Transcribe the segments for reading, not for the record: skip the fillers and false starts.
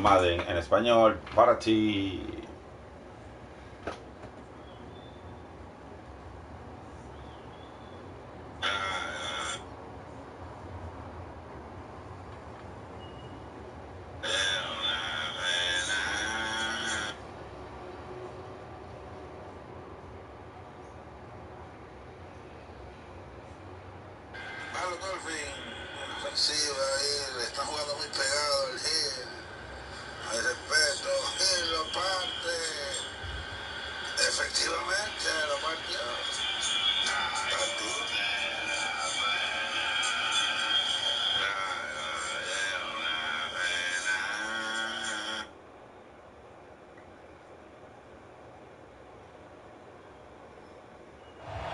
Madden en español para ti. Ofensiva ahí, le están jugando muy pegado al hit. Hay respeto, y lo parte. Efectivamente, lo partió.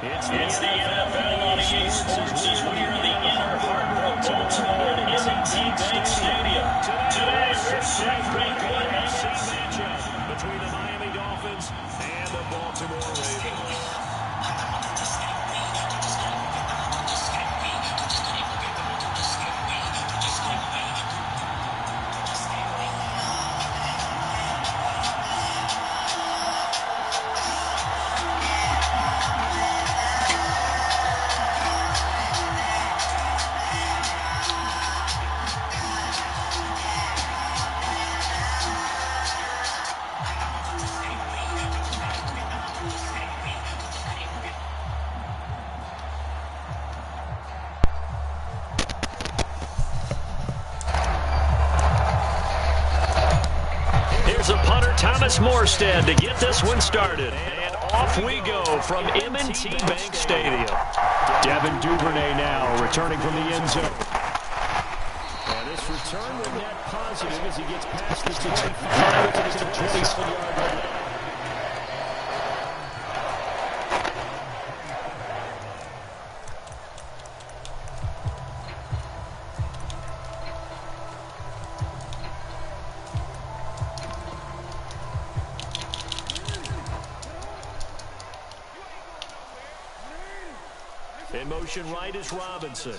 It's the NFL on EA Sports as we are the inner heartland to M&T Bank Stadium. Today's Rico FC matchup between the Miami Dolphins and the Baltimore Ravens. Morstead to get this one started. And off we go from M&T Bank Stadium. Devin Duvernay now returning from the end zone. And this return will net positive as he gets past the 25 to the 27-yard line. In motion right is Robinson.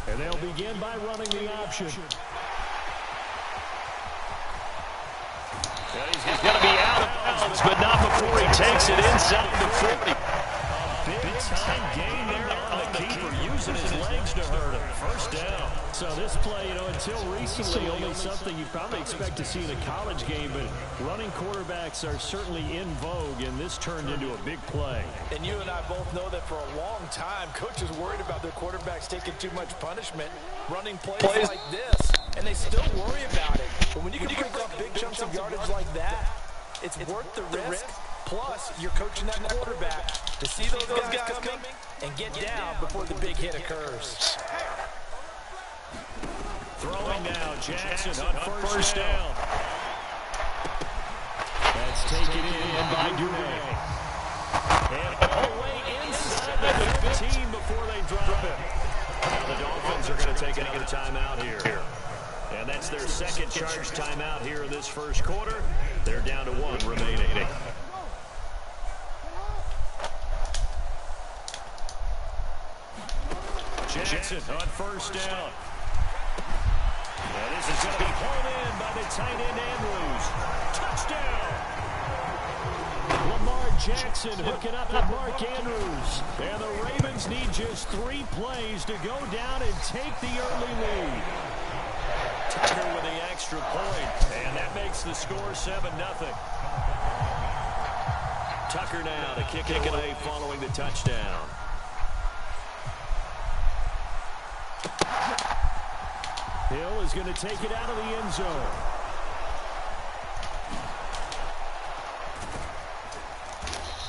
And they'll begin by running the option. He's going to be out of bounds, but not before he takes it inside the 40. Big-time gain there on the keeper, using his legs to hurt him. First down. So this play, until recently, only something you probably expect to see in a college game, but running quarterbacks are certainly in vogue, and this turned into a big play. And you and I both know that for a long time, coaches worried about their quarterbacks taking too much punishment, running plays like this, and they still worry about it. But when you can break up big chunks of yardage like that, it's worth the risk. Plus, you're coaching that quarterback to see those guys coming and get down before the big hit occurs. Throwing now, Jackson on first down. That's taken in by Duvernay. And all the way inside the 15 before they drop it. Now the Dolphins are going to take another timeout here. And that's their second charge timeout here in this first quarter. They're down to one remaining. Jackson on first down. And this is going to be hauled in by the tight end Andrews. Touchdown! Lamar Jackson hooking up with Mark Andrews. And the Ravens need just 3 plays to go down and take the early lead. Tucker with the extra point. And that makes the score 7-0. Tucker now to kick it away following the touchdown. Hill is going to take it out of the end zone.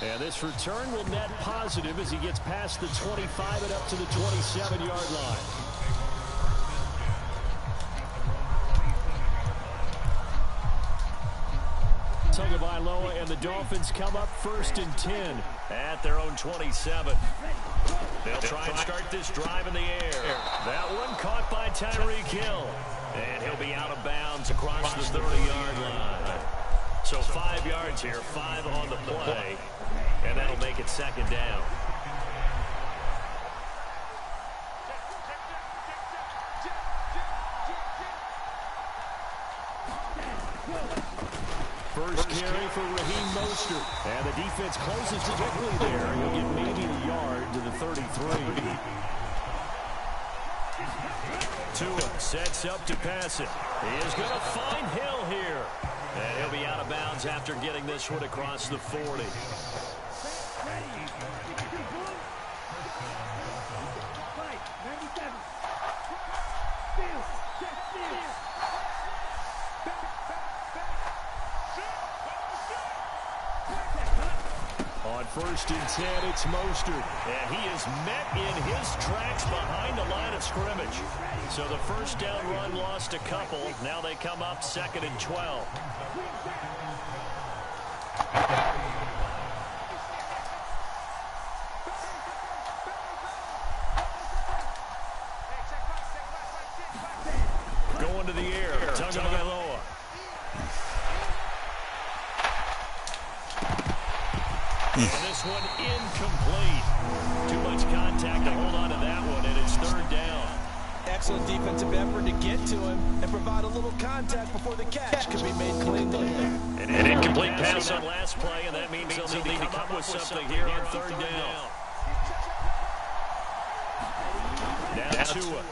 And this return will net positive as he gets past the 25 and up to the 27-yard line. Tagovailoa and the Dolphins come up 1st and 10 at their own 27. They'll try and start this drive in the air. That one caught by Tyreek Hill. And he'll be out of bounds across the 30-yard line. So 5 yards here, 5 on the play. And that'll make it 2nd down. First carry for Raheem Mostert. And the defense closes quickly there. He'll get maybe a yard to the 33. Tua sets up to pass it. He is going to find Hill here. And he'll be out of bounds after getting this one across the 40. On 1st and 10, it's Mostert. And he is met in his tracks behind the line of scrimmage. So the first down run lost a couple. Now they come up 2nd and 12. Going to the air. Tagovailoa. And this one incomplete. Too much contact to hold on to that one, and it's 3rd down. Excellent defensive effort to get to him and provide a little contact before the catch could be made cleanly. An incomplete pass on last play, and that means they'll need to come up with something here on 3rd down. Now Tua.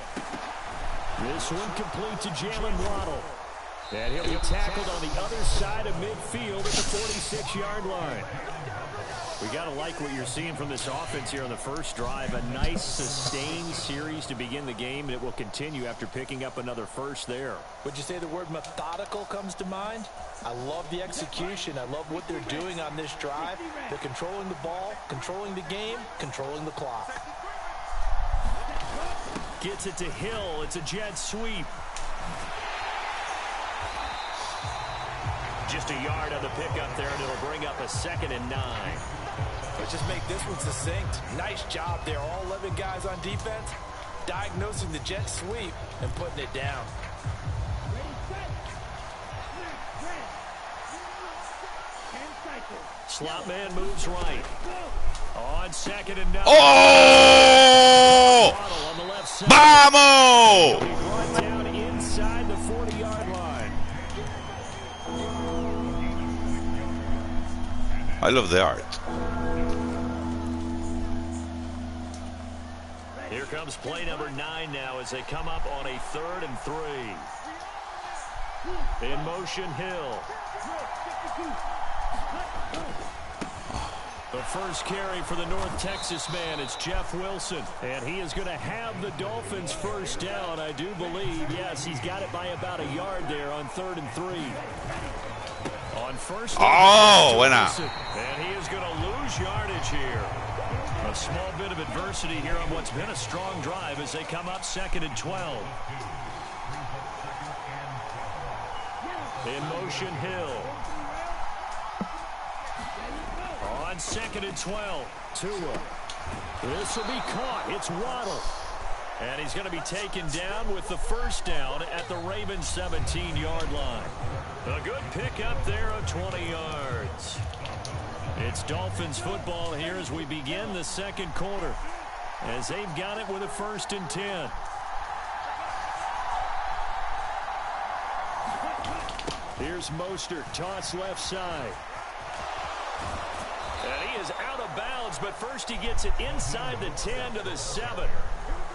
This one complete to Jalen Waddle. And he'll be tackled on the other side of midfield at the 46-yard line. We got to like what you're seeing from this offense here on the first drive. A nice, sustained series to begin the game, and it will continue after picking up another first there. Would you say the word methodical comes to mind? I love the execution. I love what they're doing on this drive. They're controlling the ball, controlling the game, controlling the clock. Gets it to Hill. It's a jet sweep. Just a yard on the pickup there, and it'll bring up a 2nd and 9. Let's just make this one succinct. Nice job there. All 11 guys on defense diagnosing the jet sweep and putting it down. Slot man moves right. On 2nd and 9. ¡Oh! On the left side. ¡Vamos! Brought down inside the 40-yard line. I love the art. Here comes play number 9 now as they come up on a 3rd and 3. In motion, Hill. The first carry for the North Texas man, it's Jeff Wilson. And he is going to have the Dolphins first down, I do believe. Yes, he's got it by about a yard there on 3rd and 3. On first Oh, buena. And he is going to lose yardage here. A small bit of adversity here on what's been a strong drive as they come up 2nd and 12. In motion, Hill. On 2nd and 12, Tua. This will be caught. It's Waddle. And he's going to be taken down with the first down at the Ravens' 17-yard line. A good pickup there of 20 yards. It's Dolphins football here as we begin the 2nd quarter. As they've got it with a 1st and 10. Here's Mostert, toss left side. And he is out of bounds, but first he gets it inside the 10 to the 7.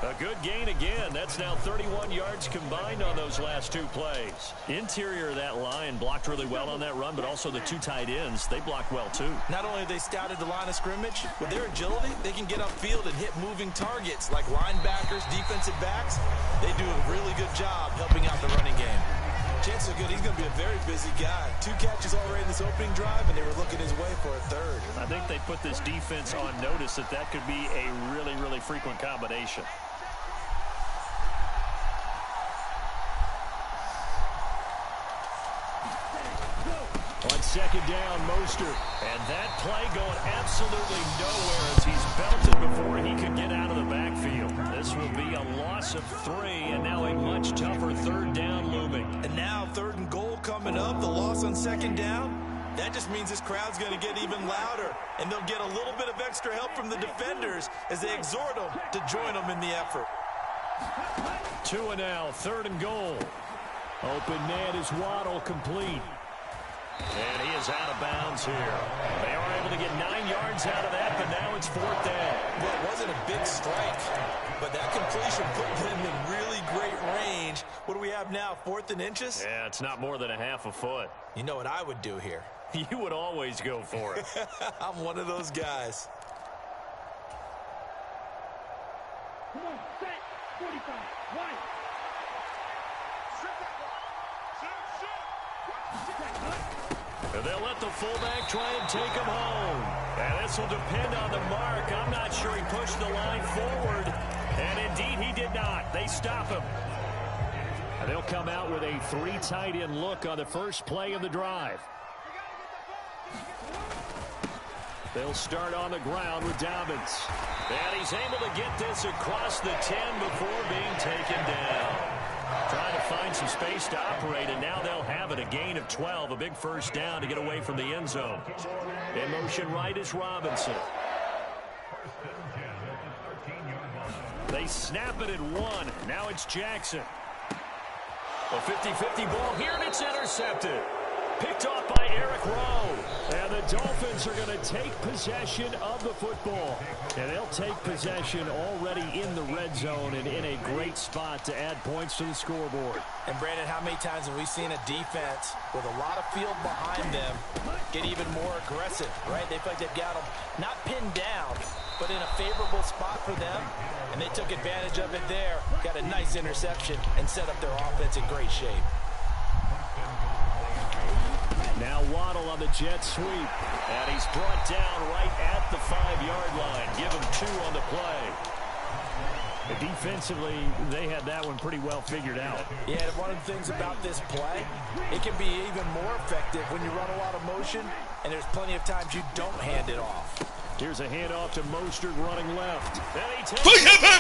A good gain again. That's now 31 yards combined on those last 2 plays. Interior of that line blocked really well on that run, but also the 2 tight ends, they blocked well too. Not only have they scouted the line of scrimmage, with their agility, they can get upfield and hit moving targets like linebackers, defensive backs. They do a really good job helping out the running game. Chances are good he's going to be a very busy guy. 2 catches already in this opening drive, and they were looking his way for a 3rd. I think they put this defense on notice that could be a really, really frequent combination. On 2nd down, Mostert. And that play going absolutely nowhere as he's belted before he could get out of the backfield. This will be a loss of 3, and now a much tougher 3rd down looming. And now 3rd and goal coming up, the loss on 2nd down. That just means this crowd's going to get even louder, and they'll get a little bit of extra help from the defenders as they exhort them to join them in the effort. Tua now, 3rd and goal. Open man is Waddle, complete. And he is out of bounds here. They are able to get 9 yards out of that, but now it's 4th down. Well, it wasn't a big strike, but that completion put them in really great range. What do we have now, 4th and inches? Yeah, it's not more than a half a foot. You know what I would do here? You would always go for it. I'm one of those guys. Come on, set, 45, right. And they'll let the fullback try and take him home. And this will depend on the mark. I'm not sure he pushed the line forward. And indeed he did not. They stop him. And they'll come out with a 3 tight end look on the first play of the drive. They'll start on the ground with Dobbins. And he's able to get this across the 10 before being taken down. Trying to find some space to operate, and now they'll have it. A gain of 12, a big first down to get away from the end zone. In motion right is Robinson. They snap it at 1. Now it's Jackson. A 50-50 ball here, and it's intercepted. Picked off by Eric Rowe. And the Dolphins are going to take possession of the football. And they'll take possession already in the red zone and in a great spot to add points to the scoreboard. And Brandon, how many times have we seen a defense with a lot of field behind them get even more aggressive, right? They feel like they've got them not pinned down, but in a favorable spot for them. And they took advantage of it there. Got a nice interception and set up their offense in great shape. Now Waddle on the jet sweep. And he's brought down right at the 5-yard line. Give him 2 on the play. But defensively, they had that one pretty well figured out. Yeah, and one of the things about this play, it can be even more effective when you run a lot of motion, and there's plenty of times you don't hand it off. Here's a handoff to Mostert running left. And he takes touchdown.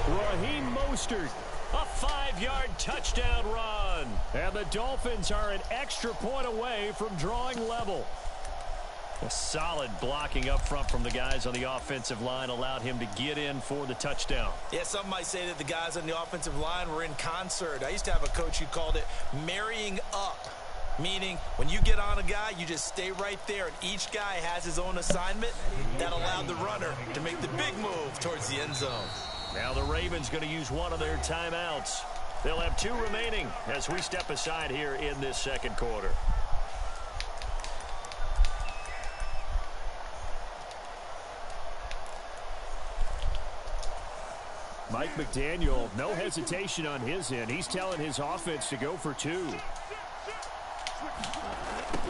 Raheem Mostert. A 5-yard touchdown run. And the Dolphins are an extra point away from drawing level. A solid blocking up front from the guys on the offensive line allowed him to get in for the touchdown. Yeah, some might say that the guys on the offensive line were in concert. I used to have a coach who called it marrying up, meaning when you get on a guy, you just stay right there, and each guy has his own assignment. That allowed the runner to make the big move towards the end zone. Now the Ravens going to use one of their timeouts. They'll have 2 remaining as we step aside here in this second quarter. Mike McDaniel, no hesitation on his end. He's telling his offense to go for 2.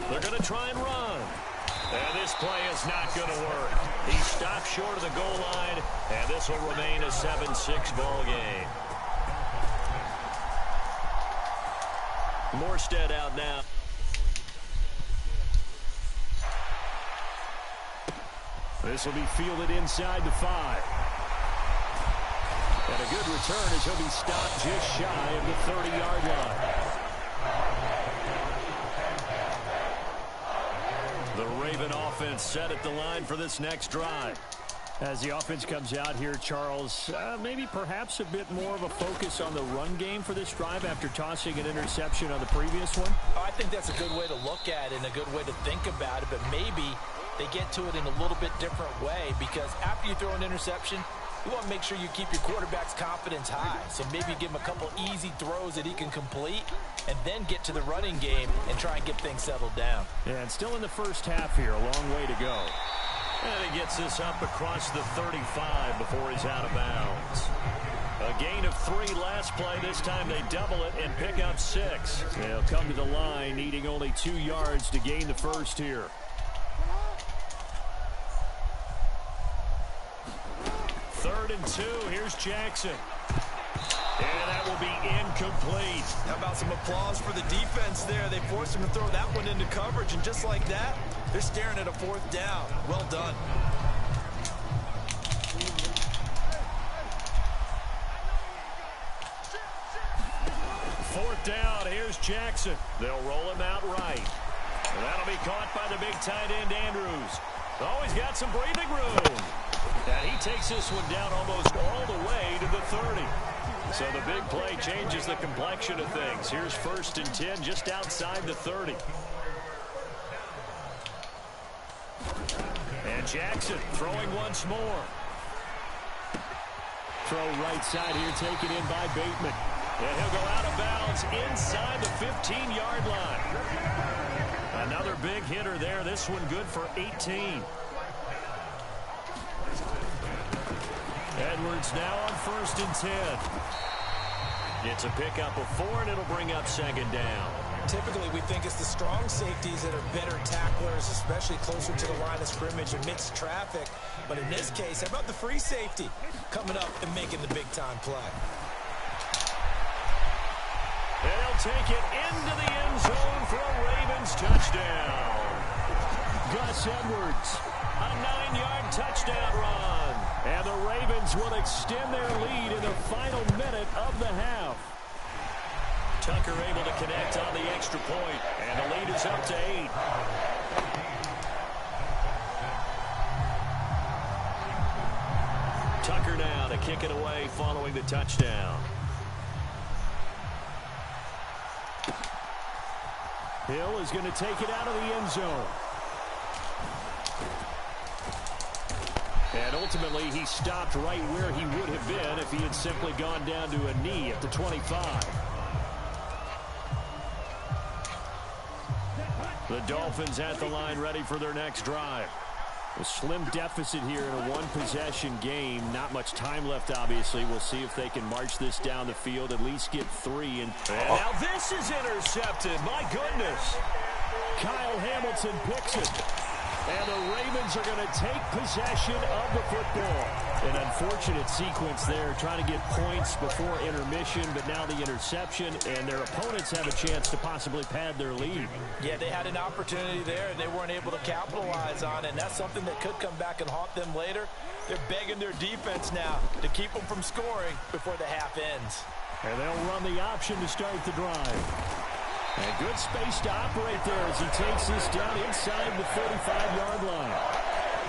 They're going to try and run. And this play is not going to work. He stopped short of the goal line, and this will remain a 7-6 ball game. Morstead out now. This will be fielded inside the 5. And a good return as he'll be stopped just shy of the 30-yard line. The Raven offense set at the line for this next drive. As the offense comes out here, Charles, maybe perhaps a bit more of a focus on the run game for this drive after tossing an interception on the previous one? Oh, I think that's a good way to look at it and a good way to think about it, but maybe they get to it in a little bit different way, because after you throw an interception, you want to make sure you keep your quarterback's confidence high. So maybe give him a couple easy throws that he can complete and then get to the running game and try and get things settled down. Yeah, and still in the first half here, a long way to go. And he gets this up across the 35 before he's out of bounds. A gain of 3 last play. This time they double it and pick up 6. They'll come to the line needing only 2 yards to gain the first here. Third and 2. Here's Jackson. And that will be incomplete. How about some applause for the defense there? They forced him to throw that one into coverage, and just like that, they're staring at a 4th down. Well done. Fourth down. Here's Jackson. They'll roll him out right. And that'll be caught by the big tight end, Andrews. Oh, he's got some breathing room. And he takes this one down almost all the way to the 30. So the big play changes the complexion of things. Here's 1st and 10 just outside the 30. And Jackson throwing once more. Throw right side here, taken in by Bateman. And he'll go out of bounds inside the 15-yard line. Another big hitter there. This one good for 18. Edwards now on 1st and 10. It's a pickup of 4, and it'll bring up 2nd down. Typically, we think it's the strong safeties that are better tacklers, especially closer to the line of scrimmage amidst traffic. But in this case, how about the free safety coming up and making the big-time play? They'll take it into the end zone for a Ravens touchdown. Gus Edwards, a 9-yard touchdown run. And the Ravens will extend their lead in the final minute of the half. Tucker able to connect on the extra point, and the lead is up to 8. Tucker now to kick it away following the touchdown. Hill is going to take it out of the end zone. And ultimately, he stopped right where he would have been if he had simply gone down to a knee at the 25. The Dolphins at the line ready for their next drive. A slim deficit here in a one-possession game. Not much time left, obviously. We'll see if they can march this down the field, at least get 3. And now this is intercepted. My goodness. Kyle Hamilton picks it. And the Ravens are going to take possession of the football. An unfortunate sequence there, trying to get points before intermission, but now the interception, and their opponents have a chance to possibly pad their lead. Yeah, they had an opportunity there, and they weren't able to capitalize on it, and that's something that could come back and haunt them later. They're begging their defense now to keep them from scoring before the half ends. And they'll run the option to start the drive. And good space to operate there as he takes this down inside the 45-yard line.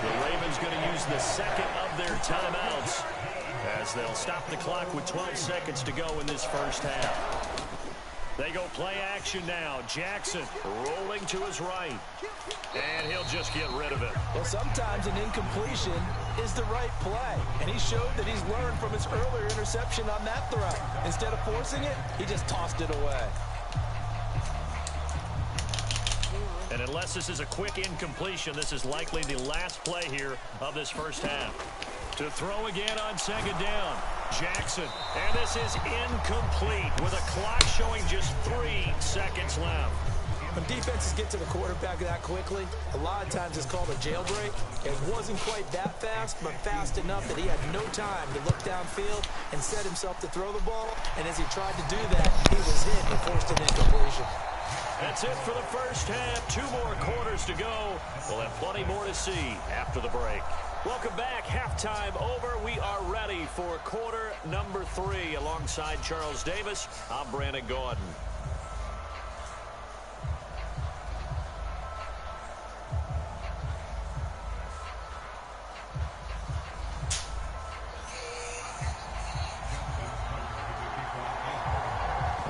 The Ravens going to use the 2nd of their timeouts as they'll stop the clock with 12 seconds to go in this first half. They go play action now. Jackson rolling to his right. And he'll just get rid of it. Well, sometimes an incompletion is the right play. And he showed that he's learned from his earlier interception on that throw. Instead of forcing it, he just tossed it away. And unless this is a quick incompletion, this is likely the last play here of this first half. To throw again on 2nd down, Jackson. And this is incomplete with a clock showing just 3 seconds left. When defenses get to the quarterback that quickly, a lot of times it's called a jailbreak. It wasn't quite that fast, but fast enough that he had no time to look downfield and set himself to throw the ball. And as he tried to do that, he was hit and forced an incompletion. That's it for the first half. 2 more quarters to go. We'll have plenty more to see after the break. Welcome back. Halftime over. We are ready for quarter number 3. Alongside Charles Davis, I'm Brandon Gordon.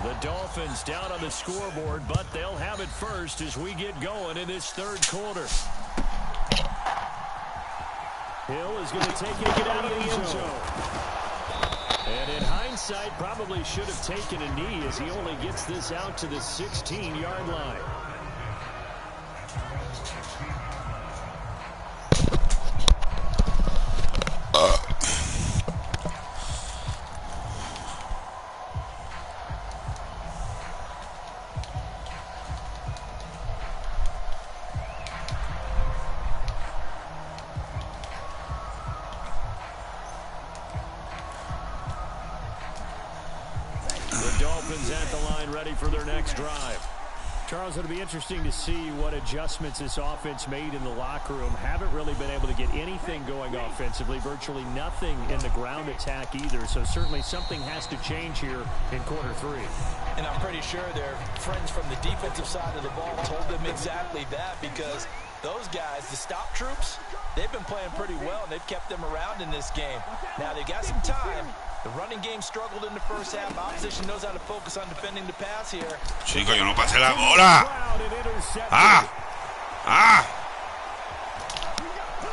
The Dolphins down on the scoreboard, but they'll have it first as we get going in this 3rd quarter. Hill is going to take it out of the end zone. And in hindsight, probably should have taken a knee as he only gets this out to the 16-yard line. Dolphins at the line ready for their next drive. Charles, it'll be interesting to see what adjustments this offense made in the locker room. Haven't really been able to get anything going offensively, virtually nothing in the ground attack either. So certainly something has to change here in quarter 3. And I'm pretty sure their friends from the defensive side of the ball told them exactly that, because those guys, the stop troops, they've been playing pretty well, and they've kept them around in this game. Now, they got some time, The running game struggled in the first half. Opposition knows how to focus on defending the pass here. Chico, yo no pasé la bola. Ah. Ah.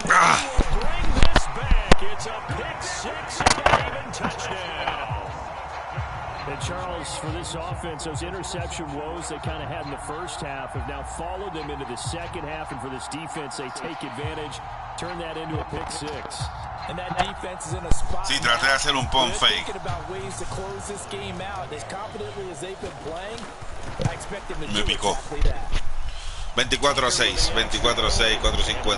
Ah. Bring this back. It's a pick six and an even touchdown. And Charles, for this offense, those interception woes they kind of had in the first half have now followed them into the second half. And for this defense, they take advantage, turn that into a pick six. And that defense is in a spot. Sí, traté de hacer un pump fake. Thinking about ways to close this game out as confidently as they've been playing. I expect them to do exactly that. 24-6, 24-6, 450.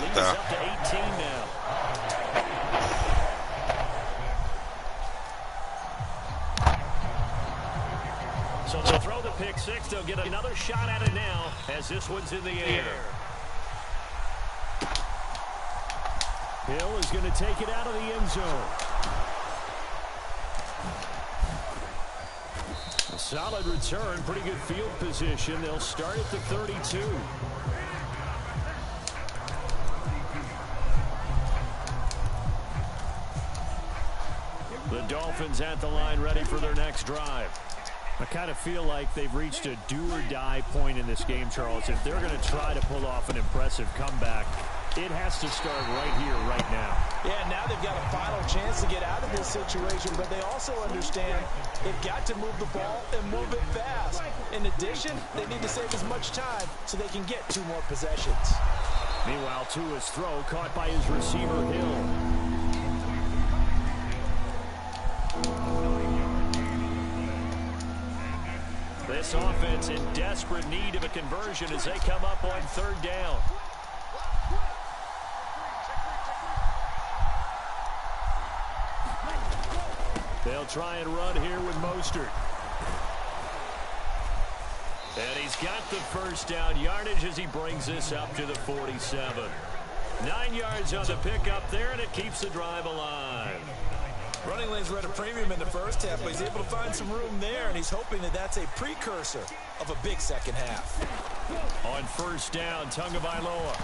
So they'll throw the pick six. They'll get another shot at it now as this one's in the air. Hill is going to take it out of the end zone. A solid return, pretty good field position. They'll start at the 32. The Dolphins at the line, ready for their next drive. I kind of feel like they've reached a do-or-die point in this game, Charles. If they're going to try to pull off an impressive comeback, it has to start right here, right now. Yeah, now they've got a final chance to get out of this situation, but they also understand they've got to move the ball and move it fast. In addition, they need to save as much time so they can get 2 more possessions. Meanwhile, Tua's throw caught by his receiver, Hill. This offense in desperate need of a conversion as they come up on 3rd down. They'll try and run here with Mostert. And he's got the first down yardage as he brings this up to the 47. 9 yards on the pickup there, and it keeps the drive alive. Running lanes were at a premium in the first half, but he's able to find some room there, and he's hoping that that's a precursor of a big second half. On 1st down, Tagovailoa.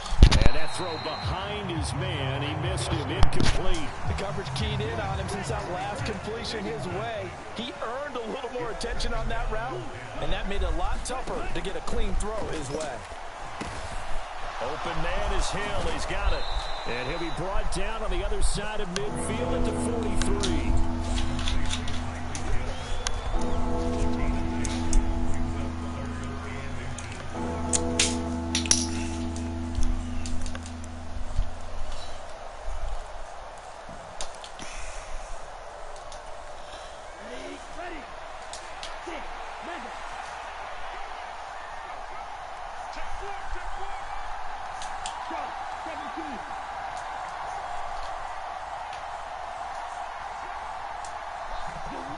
And that throw behind his man. He missed him, incomplete. The coverage keyed in on him since that last completion his way. He earned a little more attention on that route, and that made it a lot tougher to get a clean throw his way. Open man is Hill. He's got it. And he'll be brought down on the other side of midfield at the 43.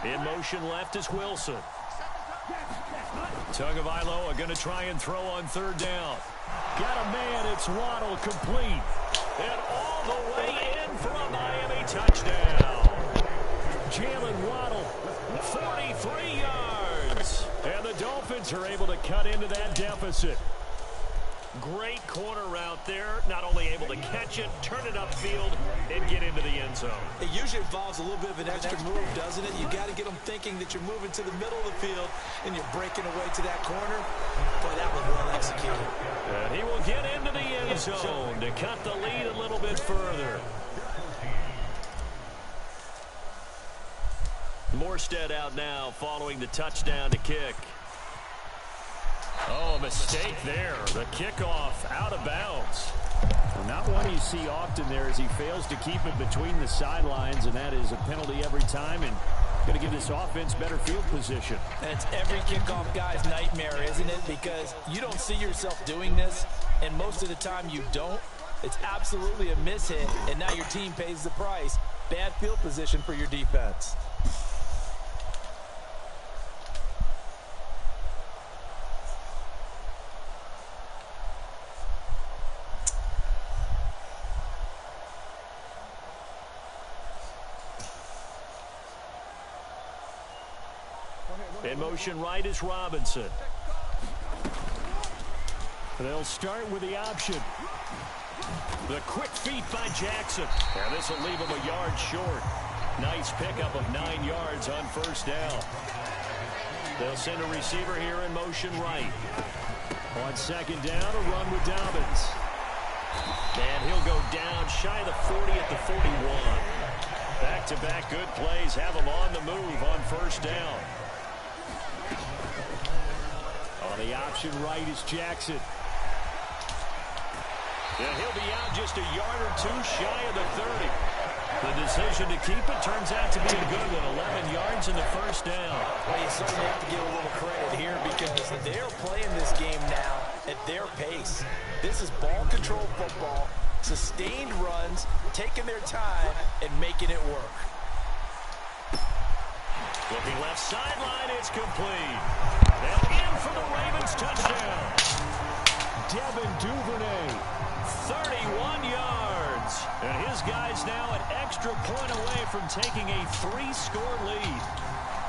In motion left is Wilson. Tagovailoa going to try and throw on 3rd down. Got a man, it's Waddle, complete. And all the way in for a Miami touchdown. Jalen Waddle, 43 yards. And the Dolphins are able to cut into that deficit. Great corner route there. Not only able to catch it, turn it upfield, and get into the end zone. It usually involves a little bit of an extra move, doesn't it? You got to get them thinking that you're moving to the middle of the field and you're breaking away to that corner. Boy, that was well executed. And he will get into the end zone to cut the lead a little bit further. Morstead out now following the touchdown to kick. Oh, a mistake there. The kickoff out of bounds. Well, not one you see often there as he fails to keep it between the sidelines, and that is a penalty every time, and going to give this offense better field position. And it's every kickoff guy's nightmare, isn't it? Because you don't see yourself doing this, and most of the time you don't. It's absolutely a mishit, and now your team pays the price. Bad field position for your defense. In motion right is Robinson. They'll start with the option. The quick feet by Jackson. And this will leave him a yard short. Nice pickup of 9 yards on first down. They'll send a receiver here in motion right. On second down, a run with Dobbins. And he'll go down shy of the 40 at the 41. Back-to-back good plays have him on the move on first down. On the option right is Jackson. And he'll be out just a yard or two shy of the 30. The decision to keep it turns out to be a good one. 11 yards in the first down. Well, you certainly have to give a little credit here because they're playing this game now at their pace. This is ball control football, sustained runs, taking their time, and making it work. Looking left sideline, it's complete. And in for the Ravens touchdown. Devin Duvernay, 31 yards. And his guy's now an extra point away from taking a 3-score lead.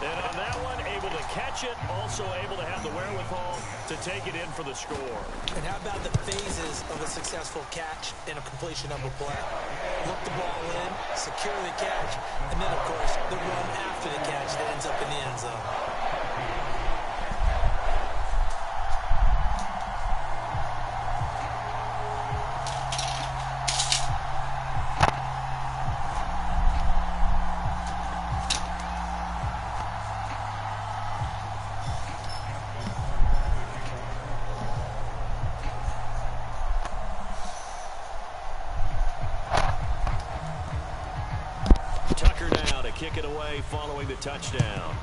And on that one, able to catch it, also able to have the wherewithal to take it in for the score. And how about the phases of a successful catch and a completion of a play? Look the ball in, secure the catch, and then, of course, the run after the catch that ends up in the end zone. Kick it away following the touchdown.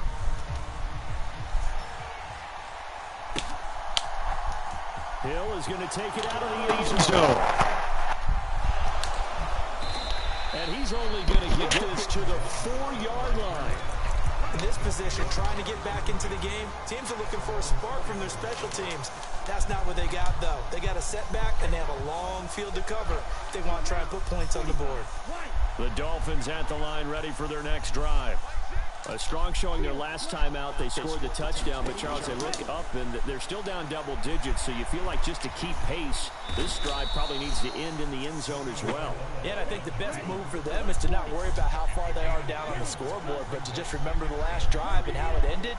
Hill is going to take it out of the end zone. And he's only going to get this to the 4-yard line. In this position, trying to get back into the game, teams are looking for a spark from their special teams. That's not what they got, though. They got a setback, and they have a long field to cover. They want to try and put points on the board. The Dolphins at the line ready for their next drive. A strong showing their last time out. They scored the touchdown, but Charles, they look up and they're still down double digits, so you feel like just to keep pace, this drive probably needs to end in the end zone as well. Yeah, and I think the best move for them is to not worry about how far they are down on the scoreboard, but to just remember the last drive and how it ended.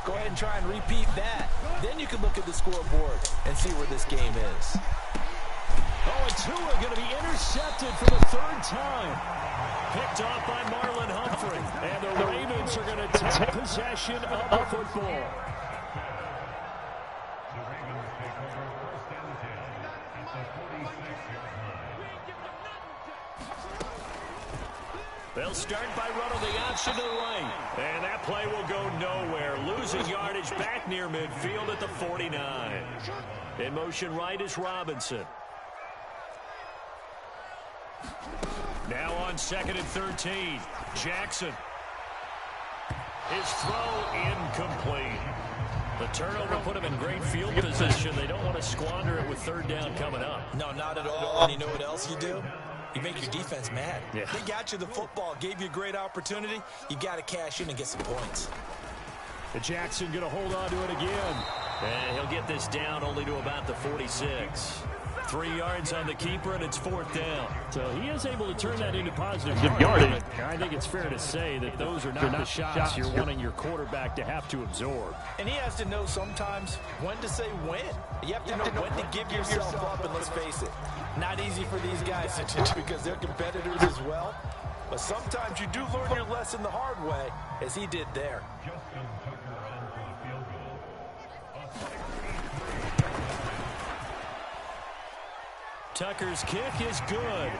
Go ahead and try and repeat that. Then you can look at the scoreboard and see where this game is. Oh, and Tua going to be intercepted for the 3rd time. Picked off by Marlon Humphrey. And the Ravens are going to take possession of the football. They'll start by running the option to the right. And that play will go nowhere. Losing yardage back near midfield at the 49. In motion right is Robinson. Now on 2nd and 13, Jackson. His throw incomplete. The turnover put him in great field position. They don't want to squander it with 3rd down coming up. No, not at all. And you know what else you do? You make your defense mad. Yeah. They got you the football, gave you a great opportunity. You got to cash in and get some points. Jackson going to hold on to it again. And he'll get this down only to about the 46. 3 yards on the keeper, and it's 4th down. So he is able to turn that into positive yardage. I think it's fair to say that those are not the shots you're wanting your quarterback to have to absorb. And he has to know sometimes when to say when. You have to know when to give yourself up, and let's face it, not easy for these guys to do because they're competitors as well. But sometimes you do learn your lesson the hard way, as he did there. Tucker's kick is good.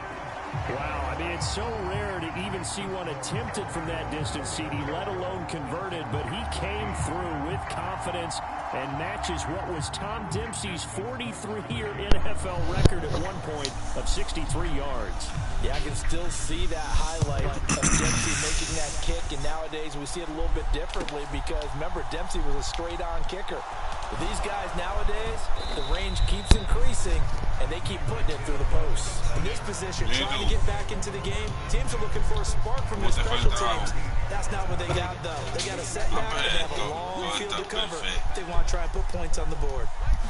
Wow, I mean, it's so rare to even see one attempted from that distance, CD, let alone converted, but he came through with confidence and matches what was Tom Dempsey's 43-year NFL record at one point of 63 yards. Yeah, I can still see that highlight of Dempsey making that kick, and nowadays we see it a little bit differently because, remember, Dempsey was a straight-on kicker. But these guys nowadays, the range keeps increasing, and they keep putting it through the posts. In this position, trying to get back into the game, teams are looking for a spark from their special teams. That's not what they got, though. They got a setback, and they have a long field to cover. They want to try and put points on the board.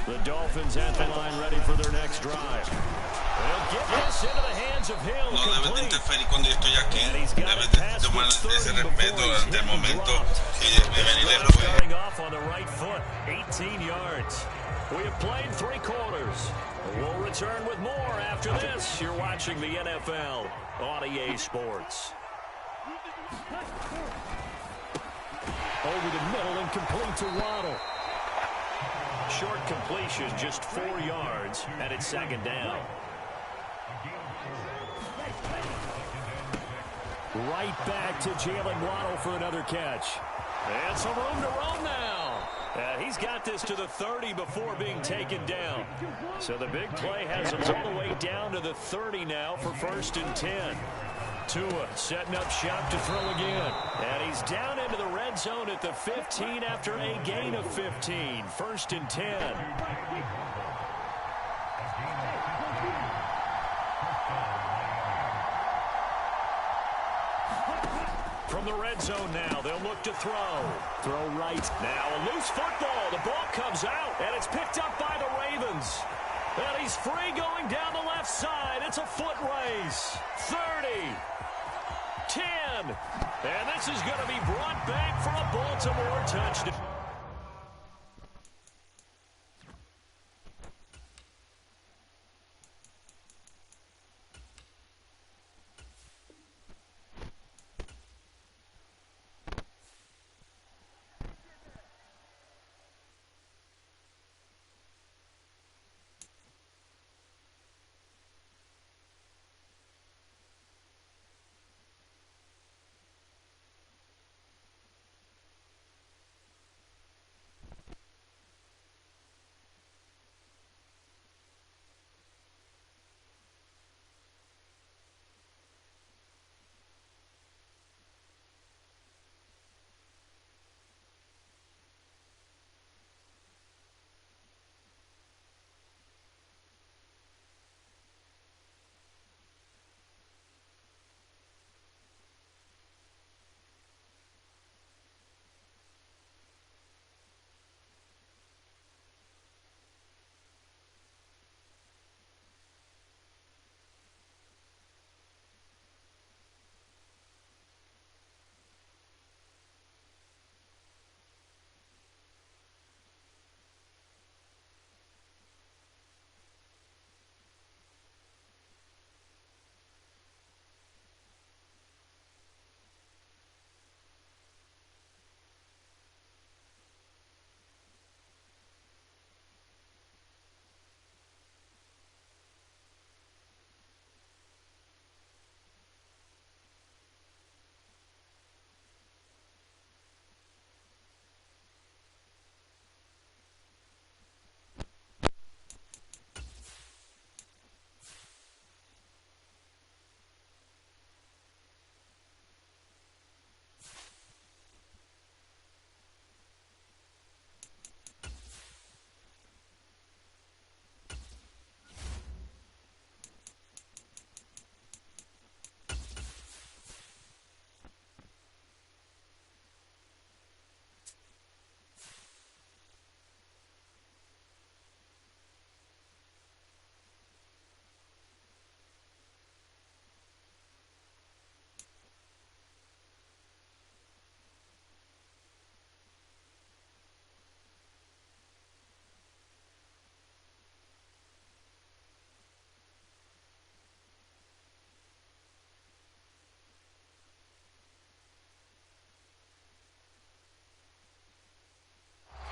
The Dolphins at the line ready for their next drive. They'll get this into the hands of Hill. No debes de interferir cuando yo estoy aquí. Debes de tomar ese respeto ante el momento y deben ir de Starting off on the right foot, 18 yards. We have played 3 quarters. We'll return with more after this. You're watching the NFL on EA Sports. Over the middle and complete to Waddle. Short completion, just 4 yards, and it's second down. Right back to Jalen Waddle for another catch. And some room to roam now. He's got this to the 30 before being taken down. So the big play has him all the way down to the 30 now for 1st and 10. Tua setting up shop to throw again. And he's down into the red zone at the 15 after a gain of 15. 1st and 10. From the red zone now, they'll look to throw. Throw right. Now a loose football. The ball comes out, and it's picked up by the Ravens. And he's free going down the left side. It's a foot race. 30. 10. And this is going to be brought back for a Baltimore touchdown.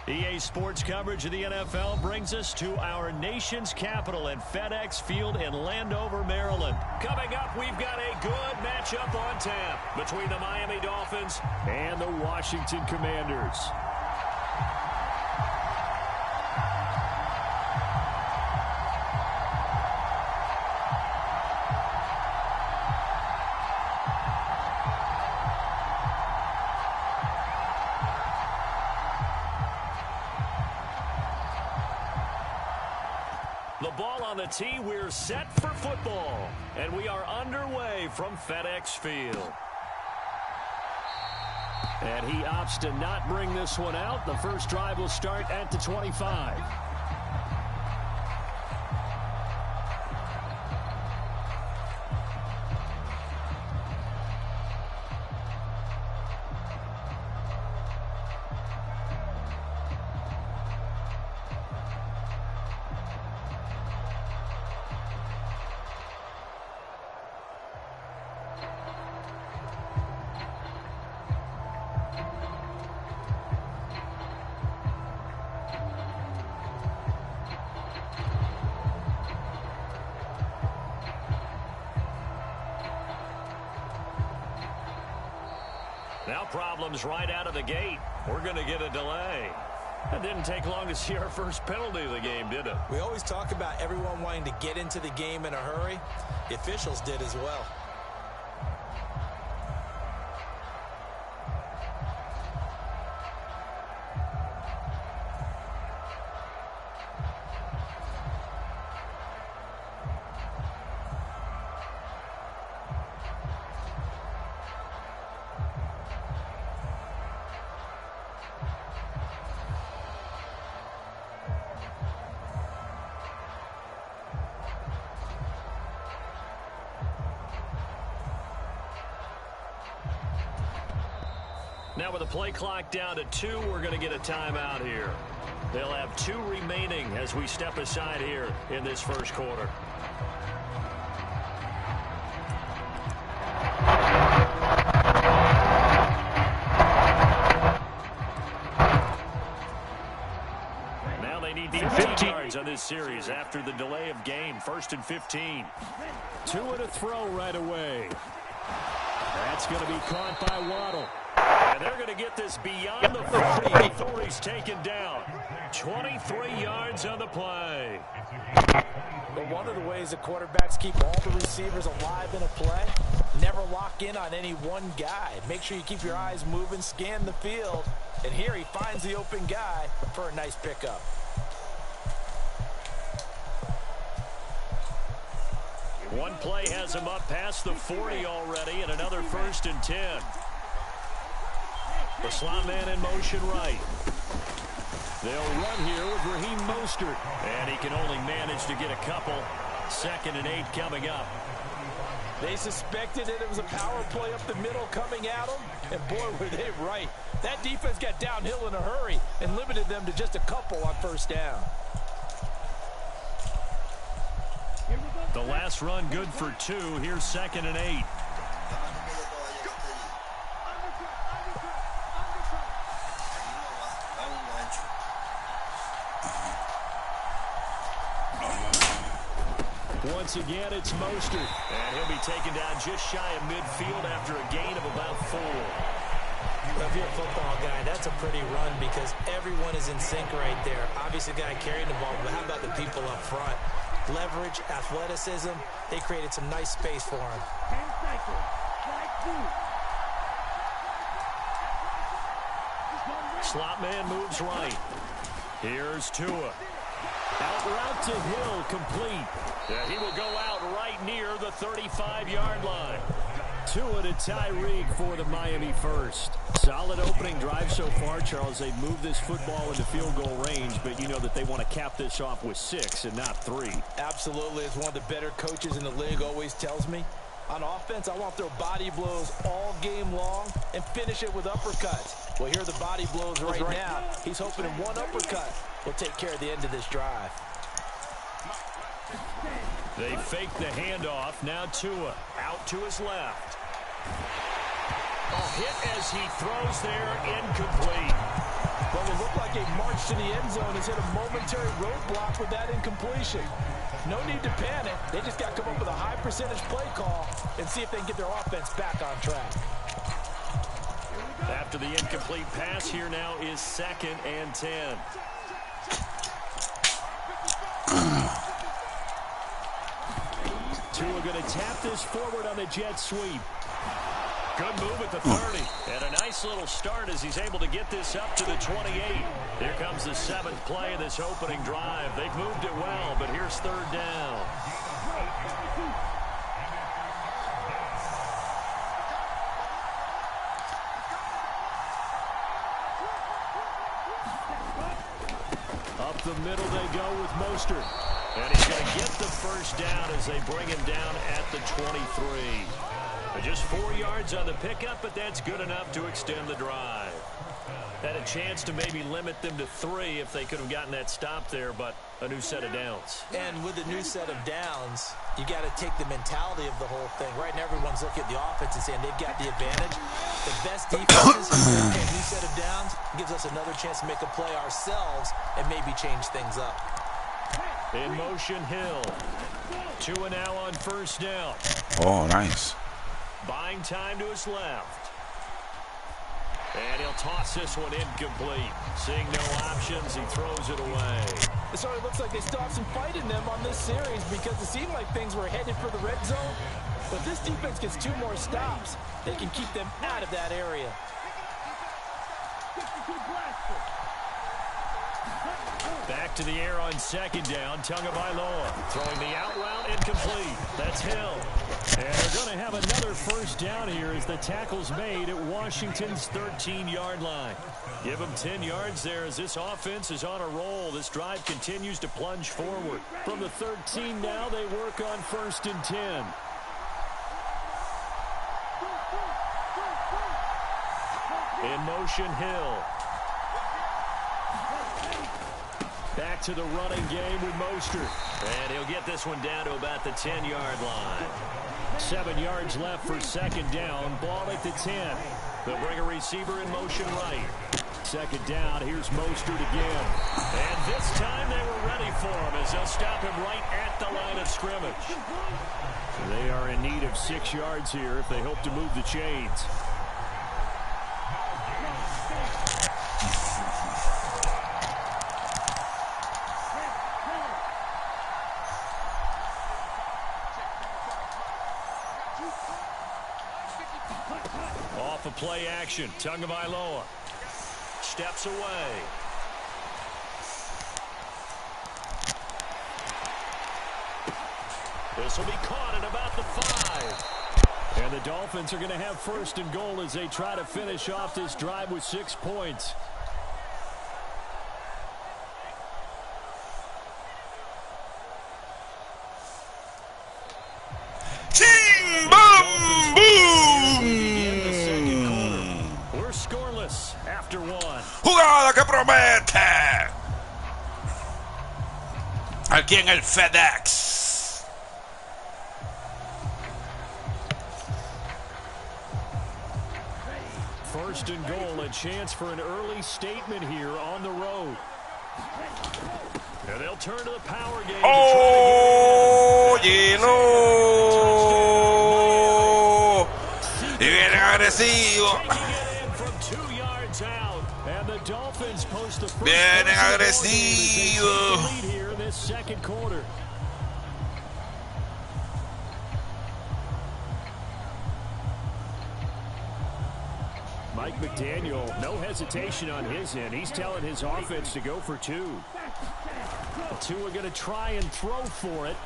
EA Sports coverage of the NFL brings us to our nation's capital at FedEx Field in Landover, Maryland. Coming up, we've got a good matchup on tap between the Miami Dolphins and the Washington Commanders. The ball on the tee, we're set for football. And we are underway from FedEx Field. And he opts to not bring this one out. The first drive will start at the 25. Now problems right out of the gate. We're going to get a delay. It didn't take long to see our first penalty of the game, did it? We always talk about everyone wanting to get into the game in a hurry. The officials did as well. Now with the play clock down to 2, we're going to get a timeout here. They'll have 2 remaining as we step aside here in this first quarter. Now they need 15 yards on this series after the delay of game. 1st and 15. 2 and a throw right away. That's going to be caught by Waddle. And they're going to get this beyond the 40 before he's taken down. 23 yards on the play. But one of the ways the quarterbacks keep all the receivers alive in a play, never lock in on any one guy. Make sure you keep your eyes moving, scan the field. And here he finds the open guy for a nice pickup. One play has him up past the 40 already, and another 1st and 10. The slot man in motion right. They'll run here with Raheem Mostert. And he can only manage to get a couple. 2nd and 8 coming up. They suspected that it was a power play up the middle coming at them. And boy, were they right. That defense got downhill in a hurry and limited them to just a couple on 1st down. The last run good for 2. Here's 2nd and 8. Once again, it's Mostert. And he'll be taken down just shy of midfield after a gain of about 4. Well, if you're a football guy, that's a pretty run because everyone is in sync right there. Obviously, the guy carrying the ball, but how about the people up front? Leverage, athleticism, they created some nice space for him. Slot man moves right. Here's Tua. Out route to Hill, complete. He will go out right near the 35-yard line. Tua to Tyreek for the Miami first. Solid opening drive so far, Charles. They've moved this football into field goal range, but you know that they want to cap this off with 6 and not 3. Absolutely. As one of the better coaches in the league always tells me, on offense, I want to throw body blows all game long and finish it with uppercuts. Well, here are the body blows right now. He's hoping in one uppercut will take care of the end of this drive. They fake the handoff. Now Tua out to his left. A hit as he throws there, incomplete. Well, it looked like a march to the end zone has hit a momentary roadblock with that incompletion. No need to panic. They just got to come up with a high percentage play call and see if they can get their offense back on track. After the incomplete pass, here now is 2nd and 10. Tua going to tap this forward on the jet sweep. Good move at the 30. And a nice little start as he's able to get this up to the 28. Here comes the 7th play of this opening drive. They've moved it well, but here's 3rd down. Up the middle they go with Mostert. And he's going to get the 1st down as they bring him down at the 23. Just 4 yards on the pickup, but that's good enough to extend the drive. Had a chance to maybe limit them to 3 if they could have gotten that stop there, but a new set of downs. And with the new set of downs, you got to take the mentality of the whole thing. Right now, everyone's looking at the offense and saying they've got the advantage. The best defenses, okay, new set of downs gives us another chance to make a play ourselves and maybe change things up. In motion, Hill. Tua now on 1st down. Oh, nice. Buying time to his left. And he'll toss this one incomplete. Seeing no options, he throws it away. It sort of looks like they still have some fight in them on this series because it seemed like things were headed for the red zone. But this defense gets 2 more stops. They can keep them out of that area. Back to the air on second down. Tagovailoa throwing the out route incomplete. That's Hill. And they're going to have another first down here as the tackle's made at Washington's 13-yard line. Give them 10 yards there as this offense is on a roll. This drive continues to plunge forward. From the 13 now, they work on 1st and 10. In motion, Hill. Back to the running game with Mostert. And he'll get this one down to about the 10-yard line. 7 yards left for second down. Ball at the 10. They'll bring a receiver in motion right. Second down. Here's Mostert again. And this time they were ready for him as they'll stop him right at the line of scrimmage. They are in need of 6 yards here if they hope to move the chains. Off of play action, Tagovailoa steps away. This will be caught at about the 5. And the Dolphins are going to have 1st and goal as they try to finish off this drive with 6 points. We're scoreless after 1. Jugada que promete. Aquí en el FedEx. First and goal, a chance for an early statement here on the road. And they'll turn to the power game. Oye, no. Y viene agresivo. Vienen agresivos. Mike McDaniel, no hesitation on his end. He's telling his offense to go for 2. Two are going to try and throw for it.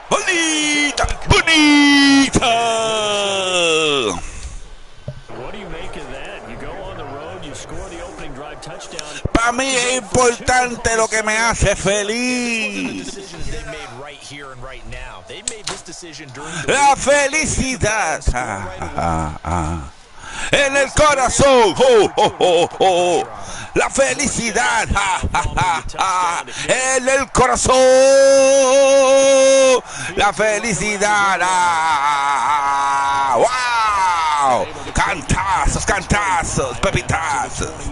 Bonita, bonita. What do you make of that? You go on the road, you score the opening drive touchdown. Para mí es importante lo que me hace feliz. La felicidad. En el corazón, la felicidad, en el corazón, la felicidad, wow, cantazos, cantazos, pepitazos,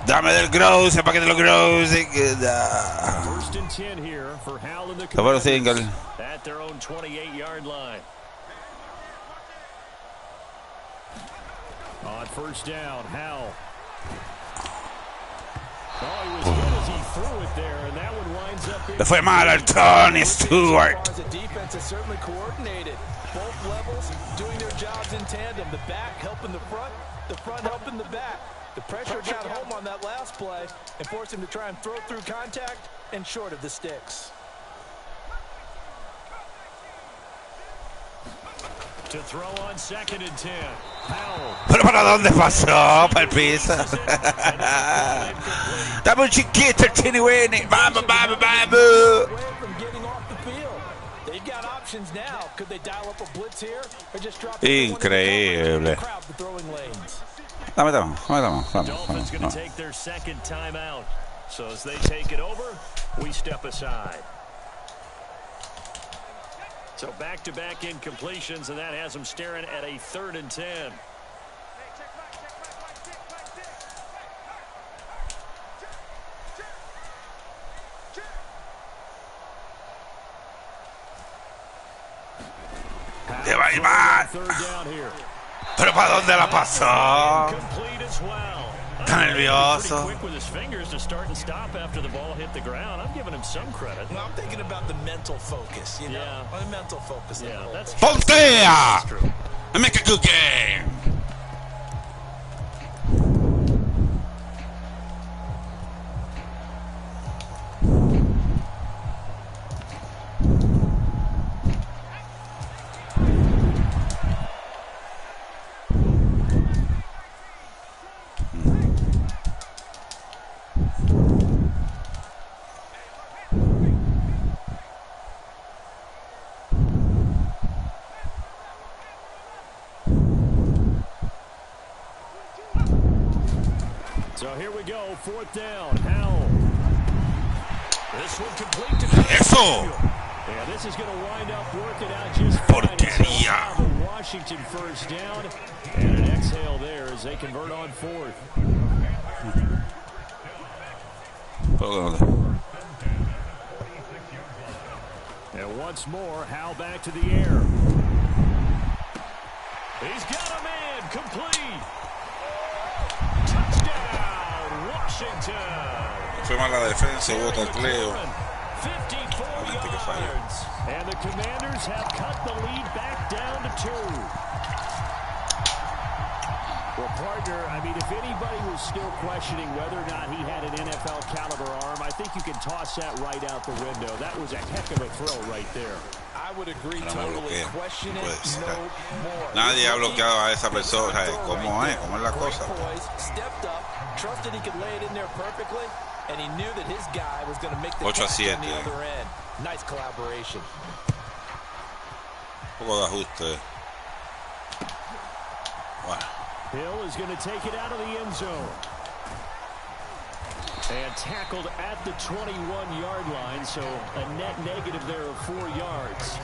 Dame del Gross, el paquete de los Gross. First and 10 here for Hal and the Commanders at their own 28-yard line. On first down, Hal. Oh, he was good as he threw it there, and that one winds up. Le fue mal al Tony Stewart. The defense is certainly coordinated. Both levels doing their jobs in tandem. The back helping the front helping the back. The pressure got home on that last play and forced him to try and throw through contact and short of the sticks. To throw on second and 10. Powell. ¿Pero para dónde pasó? Para el piso. Dame un chiquito, el Chini Winnie. Vamos, vamos, vamos. They've got options now. Could they dial up a blitz here or just drop Increíble. Dame. Dolphins going to take their second timeout. So as they take it over, we step aside. So back-to-back incompletions, and that has them staring at a 3rd and 10. va a ir mal. Pero ¿para dónde la pasó? Está nervioso. Quick with his fingers to start and stop after the ball hit the ground. I'm giving him some credit. Well, I'm thinking about the mental focus, you know? The mental focus. Yeah, that's Pontea! And make a good game. So here we go, fourth down. Howell. This one complete to Eso. Yeah, this is going to wind up working out just fine. Porquería. Washington first down. And an exhale there as they convert on fourth. And once more, Howell back to the air. He's got a man complete. Touchdown, Washington. Fue mala defensa, hubo tacleo. 54 yards. And the Commanders have cut the lead back down to 2. Well, partner, I mean, if anybody was still questioning whether or not he had an NFL caliber arm, I think you can toss that right out the window. That was a heck of a throw right there. I would agree totally. Question it no more. Nadie ha bloqueado a esa persona. ¿Cómo es? ¿Cómo es la cosa? Stepped up, trusted he could lay it in there perfectly, and he knew that his guy was going to make the catch on the other end. Nice collaboration. Un poco de ajuste. Bueno. Hill is going to take it out of the end zone. And tackled at the 21-yard line, so a net negative there of 4 yards.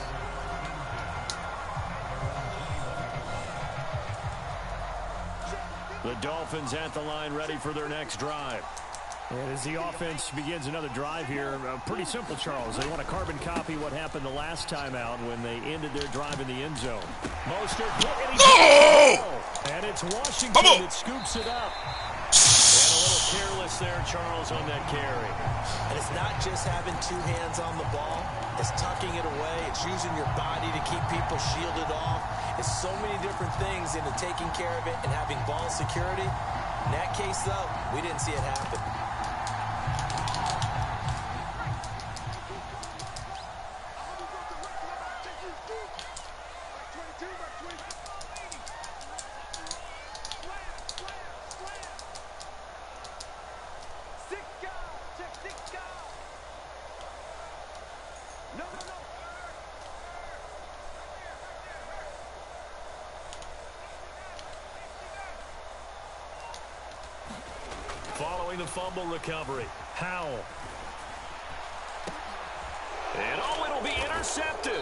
The Dolphins at the line ready for their next drive. And as the offense begins another drive here, pretty simple, Charles. They want to carbon copy what happened the last time out when they ended their drive in the end zone. Mostert, and it's Washington that scoops it up. And a little careless there, Charles, on that carry. And it's not just having 2 hands on the ball. It's tucking it away. It's using your body to keep people shielded off. It's so many different things into taking care of it and having ball security. In that case, though, we didn't see it happen. Following the fumble recovery, Howell. And it'll be intercepted.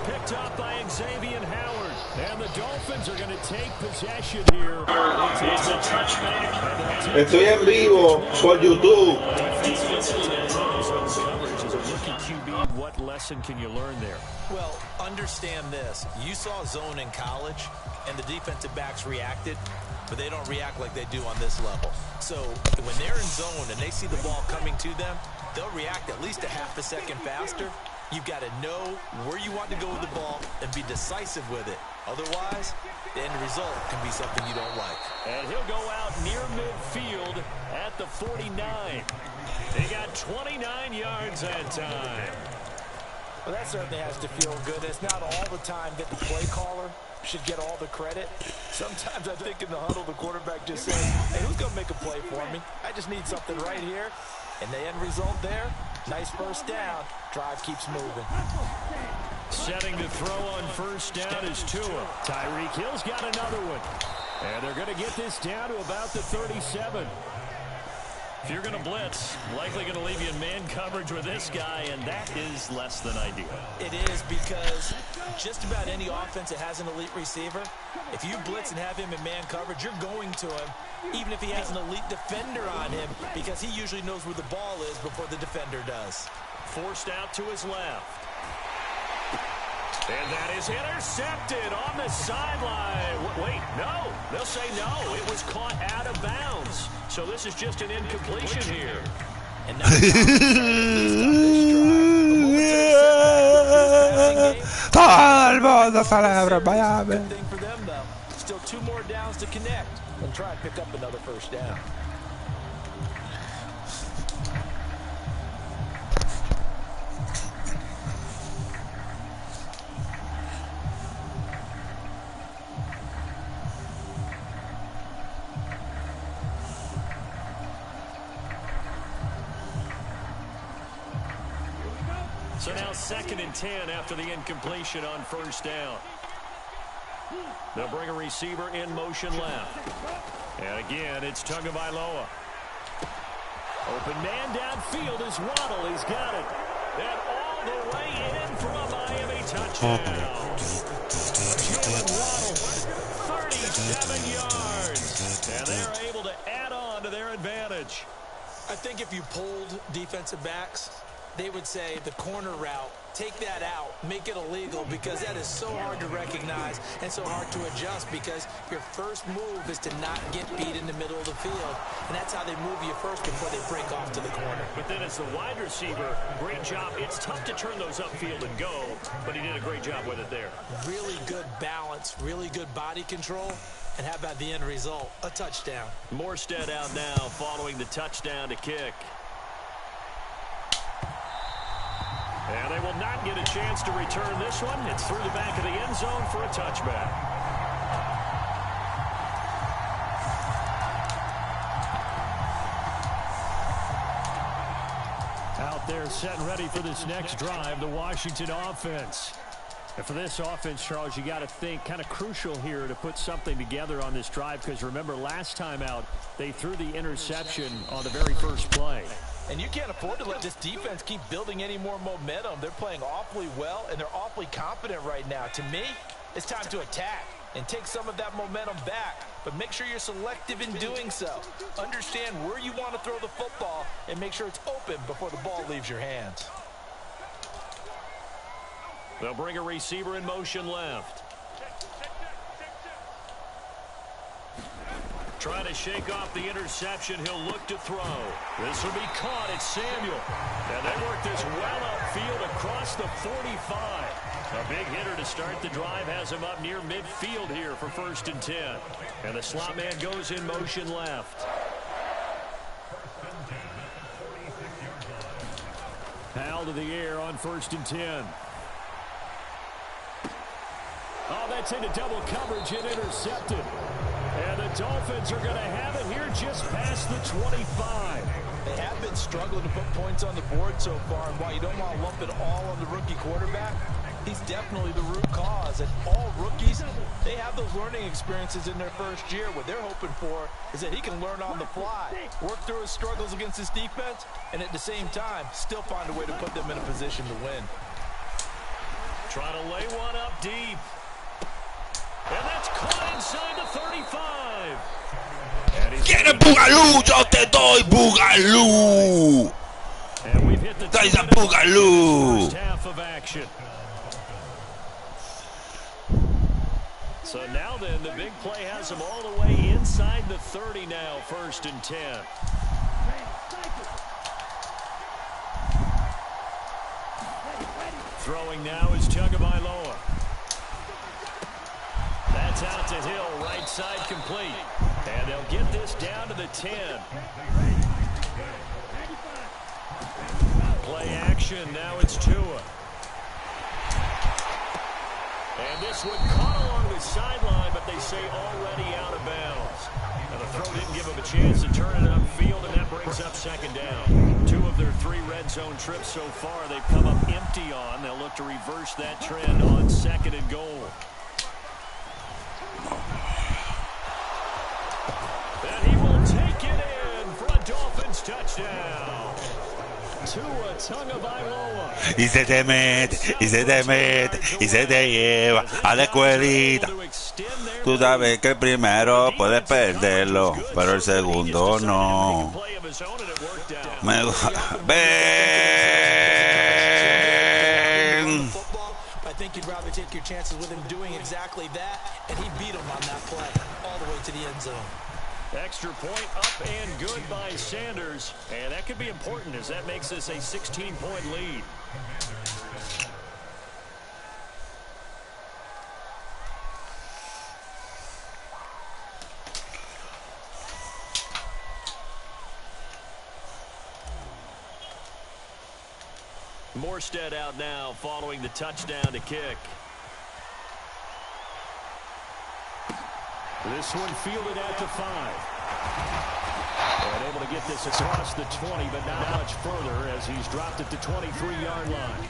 Picked up by Xavier Howard. And the Dolphins are going to take possession here. Estoy en vivo por YouTube. What lesson can you learn there? Well, understand this. You saw zone in college, and the defensive backs reacted, but they don't react like they do on this level. So when they're in zone and they see the ball coming to them, they'll react at least a half a second faster. You've got to know where you want to go with the ball and be decisive with it. Otherwise, the end result can be something you don't like. And he'll go out near midfield at the 49. They got 29 yards that time. Well, that certainly has to feel good. It's not all the time that the play caller should get all the credit. Sometimes I think in the huddle, the quarterback just says, hey, who's going to make a play for me? I just need something right here. And the end result there, nice first down. Drive keeps moving. Setting to throw on first down is Tua. Tyreek Hill's got another one. And they're going to get this down to about the 37. If you're going to blitz, likely going to leave you in man coverage with this guy, and that is less than ideal. It is, because just about any offense that has an elite receiver, if you blitz and have him in man coverage, you're going to him, even if he has an elite defender on him, because he usually knows where the ball is before the defender does. Forced out to his left. And that is intercepted on the sideline. Wait, no. They'll say no. It was caught out of bounds. So this is just an incompletion here. And now todo el mundo celebra Miami. Good thing for them, though. Still 2 more downs to connect and try and pick up another first down. So now 2nd and 10 after the incompletion on first down. They'll bring a receiver in motion left. And again, it's Tagovailoa. Open man downfield is Waddle. He's got it. And all the way in for a Miami touchdown. Waddle, 37 yards. And they're able to add on to their advantage. I think if you pulled defensive backs, they would say the corner route, take that out, make it illegal, because that is so hard to recognize and so hard to adjust, because your first move is to not get beat in the middle of the field, and that's how they move you first before they break off to the corner. But then as the wide receiver, great job. It's tough to turn those upfield and go, but he did a great job with it there. Really good balance, really good body control, and how about the end result? A touchdown. Morstead out now following the touchdown to kick. And they will not get a chance to return this one. It's through the back of the end zone for a touchback. Out there set and ready for this next drive, the Washington offense. And for this offense, Charles, you got to think kind of crucial here to put something together on this drive, because remember last time out, they threw the interception on the very first play. And you can't afford to let this defense keep building any more momentum. They're playing awfully well, and they're awfully confident right now. To me, it's time to attack and take some of that momentum back. But make sure you're selective in doing so. Understand where you want to throw the football and make sure it's open before the ball leaves your hands. They'll bring a receiver in motion left. Trying to shake off the interception. He'll look to throw. This will be caught. It's Samuel. And they work this well upfield across the 45. A big hitter to start the drive has him up near midfield here for 1st and 10. And the slot man goes in motion left. Powell to the air on 1st and 10. Oh, that's into double coverage and intercepted. And the Dolphins are going to have it here just past the 25. They have been struggling to put points on the board so far, and while you don't want to lump it all on the rookie quarterback, he's definitely the root cause. And all rookies, they have those learning experiences in their first year. What they're hoping for is that he can learn on the fly, work through his struggles against his defense, and at the same time, still find a way to put them in a position to win. Trying to lay one up deep. And that's caught inside the 35. ¿Quieres Bugalú? Yo te doy Bugalú. And we've hit the Dais a Bugalú. first half of action. So now then, the big play has them all the way inside the 30 now, 1st and 10. Throwing now is Tagovailoa. That's out to Hill, right side complete. And they'll get this down to the 10. Play action, now it's Tua. And this one caught along the sideline, but they say already out of bounds. And the throw didn't give him a chance to turn it upfield, and that brings up 2nd down. 2 of their 3 red zone trips so far they've come up empty on. They'll look to reverse that trend on 2nd and goal. And he will take it in for a Dolphins touchdown. Tua Tagovailoa. Y se te mete, y se te mete, y se te lleva a la escuelita. Tú sabes que el primero puedes perderlo, pero el segundo no. Ven. to take your chances with him doing exactly that, and he beat him on that play all the way to the end zone. Extra point up and good by Sanders, and that could be important as that makes this a 16-point lead. Morstead out now following the touchdown to kick. This one fielded at the 5. And able to get this across the 20, but not much further as he's dropped at the 23-yard line.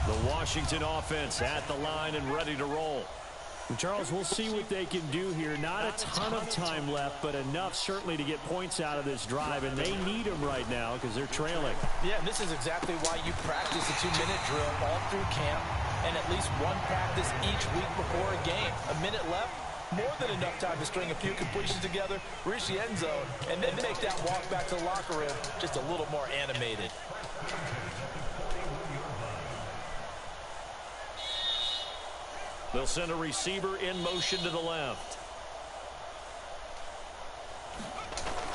The Washington offense at the line and ready to roll. Charles, we'll see what they can do here. Not a ton of time left, but enough certainly to get points out of this drive, and they need them right now because they're trailing. Yeah, this is exactly why you practice a 2-minute drill all through camp and at least one practice each week before a game. A minute left, more than enough time to string a few completions together, reach the end zone, and then make that walk back to the locker room just a little more animated. They'll send a receiver in motion to the left.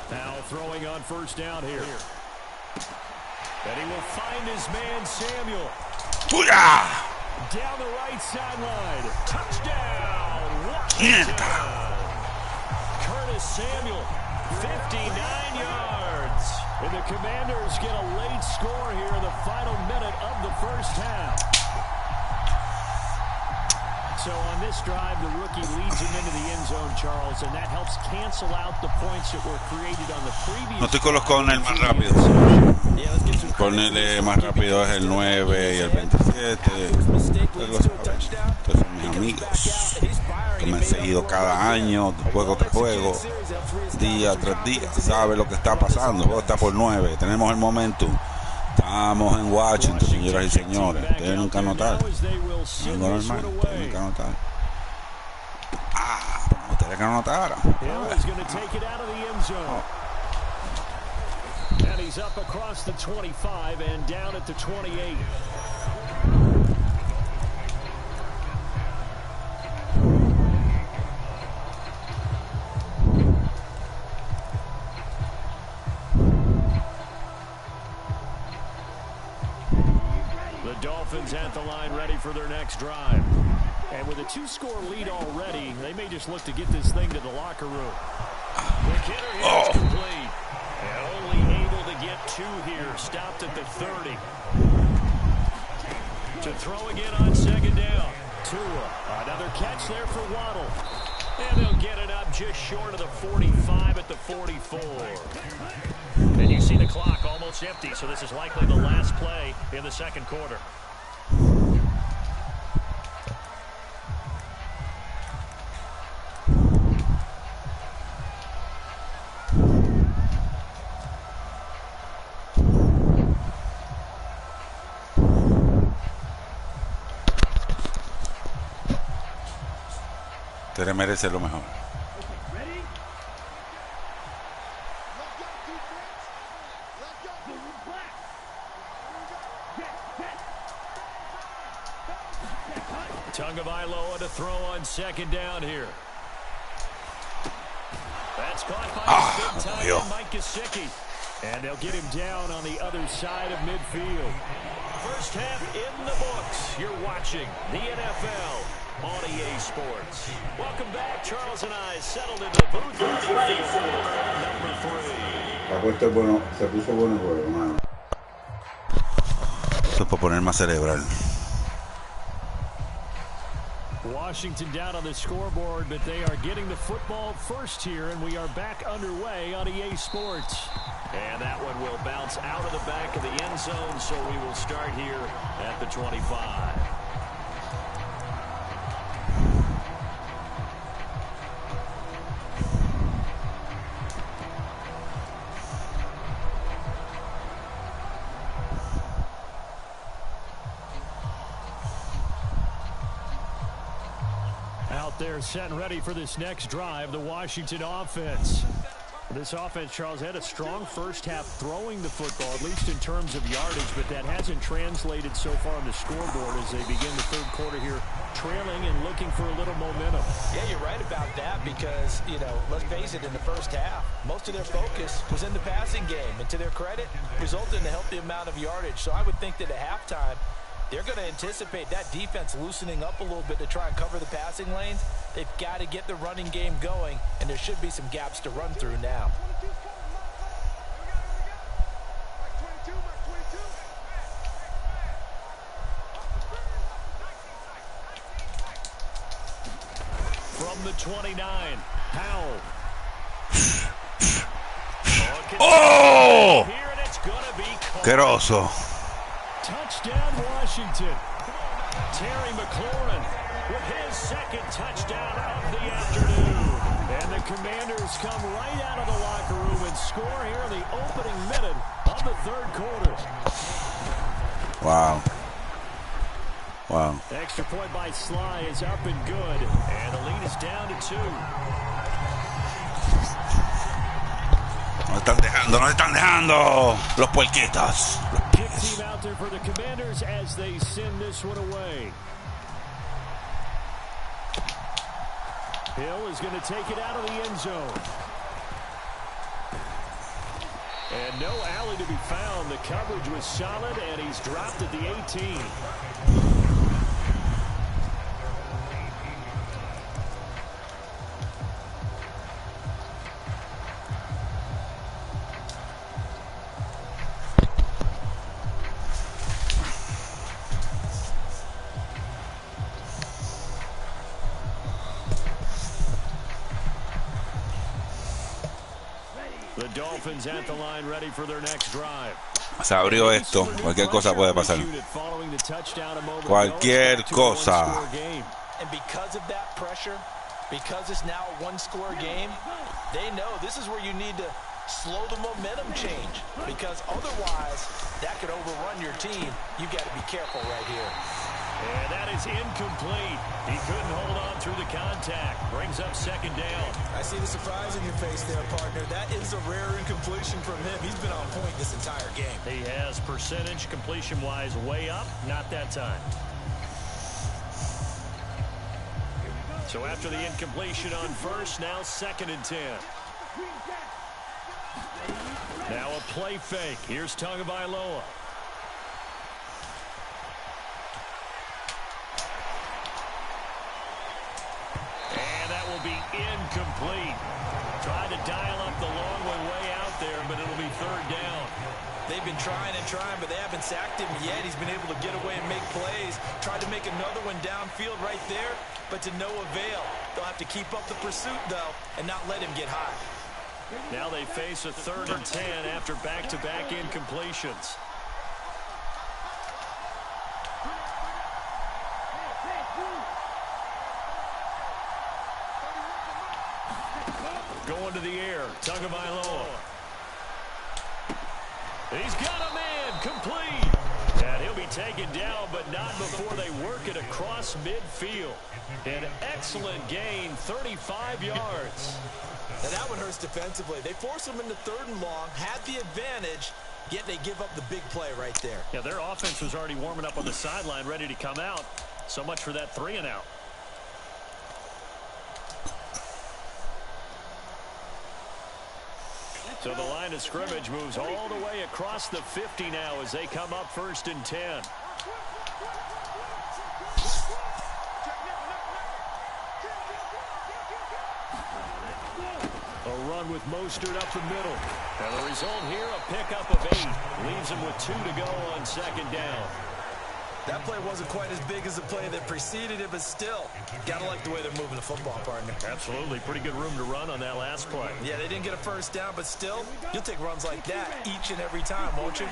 Now throwing on first down here. And he will find his man Samuel. ¡Booyah! Down the right sideline. Touchdown, Washington. Curtis Samuel, 59 yards. And the Commanders get a late score here in the final minute of the first half. So on this drive, the rookie leads him into the end zone, Charles, and that helps cancel out the points that were created on the previous. No estoy con los corners más rápidos. El corner más rápido es el 9 y el 27. Ustedes lo saben. Estos son mis amigos que me han seguido cada año, juego tras juego, día tras día. Sabe lo que está pasando. El juego está por 9. Tenemos el momentum. Estamos en Washington, señoras y señores. Ustedes nunca notaron. Algo normal. Ustedes nunca notaron. Me gustaría que no notaran. And he's up across the 25 and down at the 28. Dolphins at the line ready for their next drive. And with a 2-score lead already, they may just look to get this thing to the locker room. The hitter here is complete. And only able to get 2 here. Stopped at the 30. To throw again on second down. Tua, another catch there for Waddle. And they'll get it up just short of the 45 at the 44. And you see the clock almost empty, so this is likely the last play in the second quarter. Te merece lo mejor. Tagovailoa to throw on second down here. That's caught by big time Mike Gesicki. And they'll get him down on the other side of midfield. First half in the books. You're watching the NFL on EA Sports. Welcome back. Charles and I settled into the booth. Ready for number 3. Se puso bueno el juego, mano. Esto es para poner más cerebral. Washington down on the scoreboard, but they are getting the football first here, and we are back underway on EA Sports. And that one will bounce out of the back of the end zone, so we will start here at the 25. They're set and ready for this next drive. The Washington offense This offense, Charles, had a strong first half throwing the football, at least in terms of yardage, but that hasn't translated so far on the scoreboard as they begin the third quarter here, trailing and looking for a little momentum. Yeah, you're right about that because, you know, let's face it, in the first half, most of their focus was in the passing game. And to their credit, resulted in a healthy amount of yardage. So I would think that at halftime, they're going to anticipate that defense loosening up a little bit to try and cover the passing lanes. They've got to get the running game going, and there should be some gaps to run through now. From the 29, Powell. ¡Oh! Here, and it's going to be Asqueroso. touchdown, Washington. Terry McLaurin with his second touchdown of the afternoon. And the Commanders come right out of the locker room and score here in the opening minute of the third quarter. Wow. Wow. Extra point by Sly is up and good. And the lead is down to 2. No están dejando, no están dejando. Los puerquitos. Kick team out there for the Commanders as they send this one away. Hill is going to take it out of the end zone. And no alley to be found. The coverage was solid, and he's dropped at the 18. The Dolphins at the line ready for their next drive. Se abrió esto. Cualquier cosa puede pasar. Cualquier cosa. And because of that pressure, because it's now a one-score game, they know this is where you need to slow the momentum change, because otherwise that could overrun your team. You got to be careful right here. And that is incomplete. He couldn't hold on through the contact. Brings up second down. I see the surprise in your face there, partner. That is a rare incompletion from him. He's been on point this entire game. He has percentage completion-wise way up. Not that time. So after the incompletion on first, now 2nd and 10. Now a play fake. Here's Tagovailoa. And that will be incomplete. Tried to dial up the long one way out there, but it'll be 3rd down. They've been trying and trying, but they haven't sacked him yet. He's been able to get away and make plays. Tried to make another one downfield right there, but to no avail. They'll have to keep up the pursuit, though, and not let him get high. Now they face a 3rd and 10 after back-to-back incompletions. Going to the air, Tagovailoa. He's got a man, complete. And he'll be taken down, but not before they work it across midfield. An excellent gain, 35 yards. Now that one hurts defensively. They force him into 3rd and long, had the advantage, yet they give up the big play right there. Yeah, their offense was already warming up on the sideline, ready to come out. So much for that 3 and out. So the line of scrimmage moves all the way across the 50 now as they come up 1st and 10. A run with Mostert up the middle. And the result here, a pickup of 8. Leaves them with 2 to go on 2nd down. That play wasn't quite as big as the play that preceded it, but still, gotta like the way they're moving the football, partner. Absolutely. Pretty good room to run on that last play. Yeah, they didn't get a 1st down, but still, you'll take runs like that each and every time, won't you?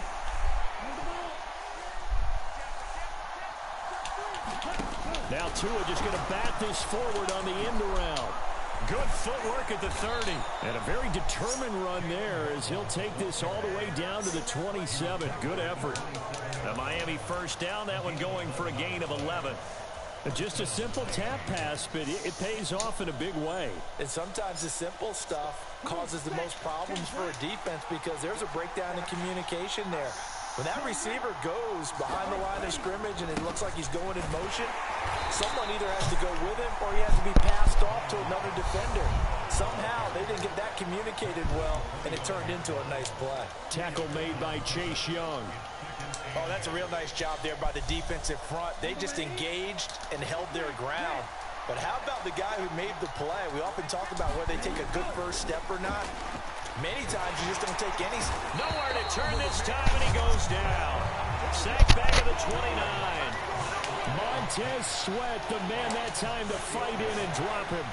Now Tua just going to bat this forward on the end around. Good footwork at the 30. And a very determined run there as he'll take this all the way down to the 27. Good effort. The Miami 1st down, that one going for a gain of 11. Just a simple tap pass, but it pays off in a big way. And sometimes the simple stuff causes the most problems for a defense because there's a breakdown in communication there. When that receiver goes behind the line of scrimmage and it looks like he's going in motion, someone either has to go with him or he has to be passed off to another defender. Somehow they didn't get that communicated well, and it turned into a nice play. Tackle made by Chase Young. Oh, that's a real nice job there by the defensive front. They just engaged and held their ground. But how about the guy who made the play? We often talk about whether they take a good first step or not. Many times you just don't take any. Nowhere to turn this time, and he goes down. Sacked back at the 29. Montez Sweat, the man that time to fight in and drop him.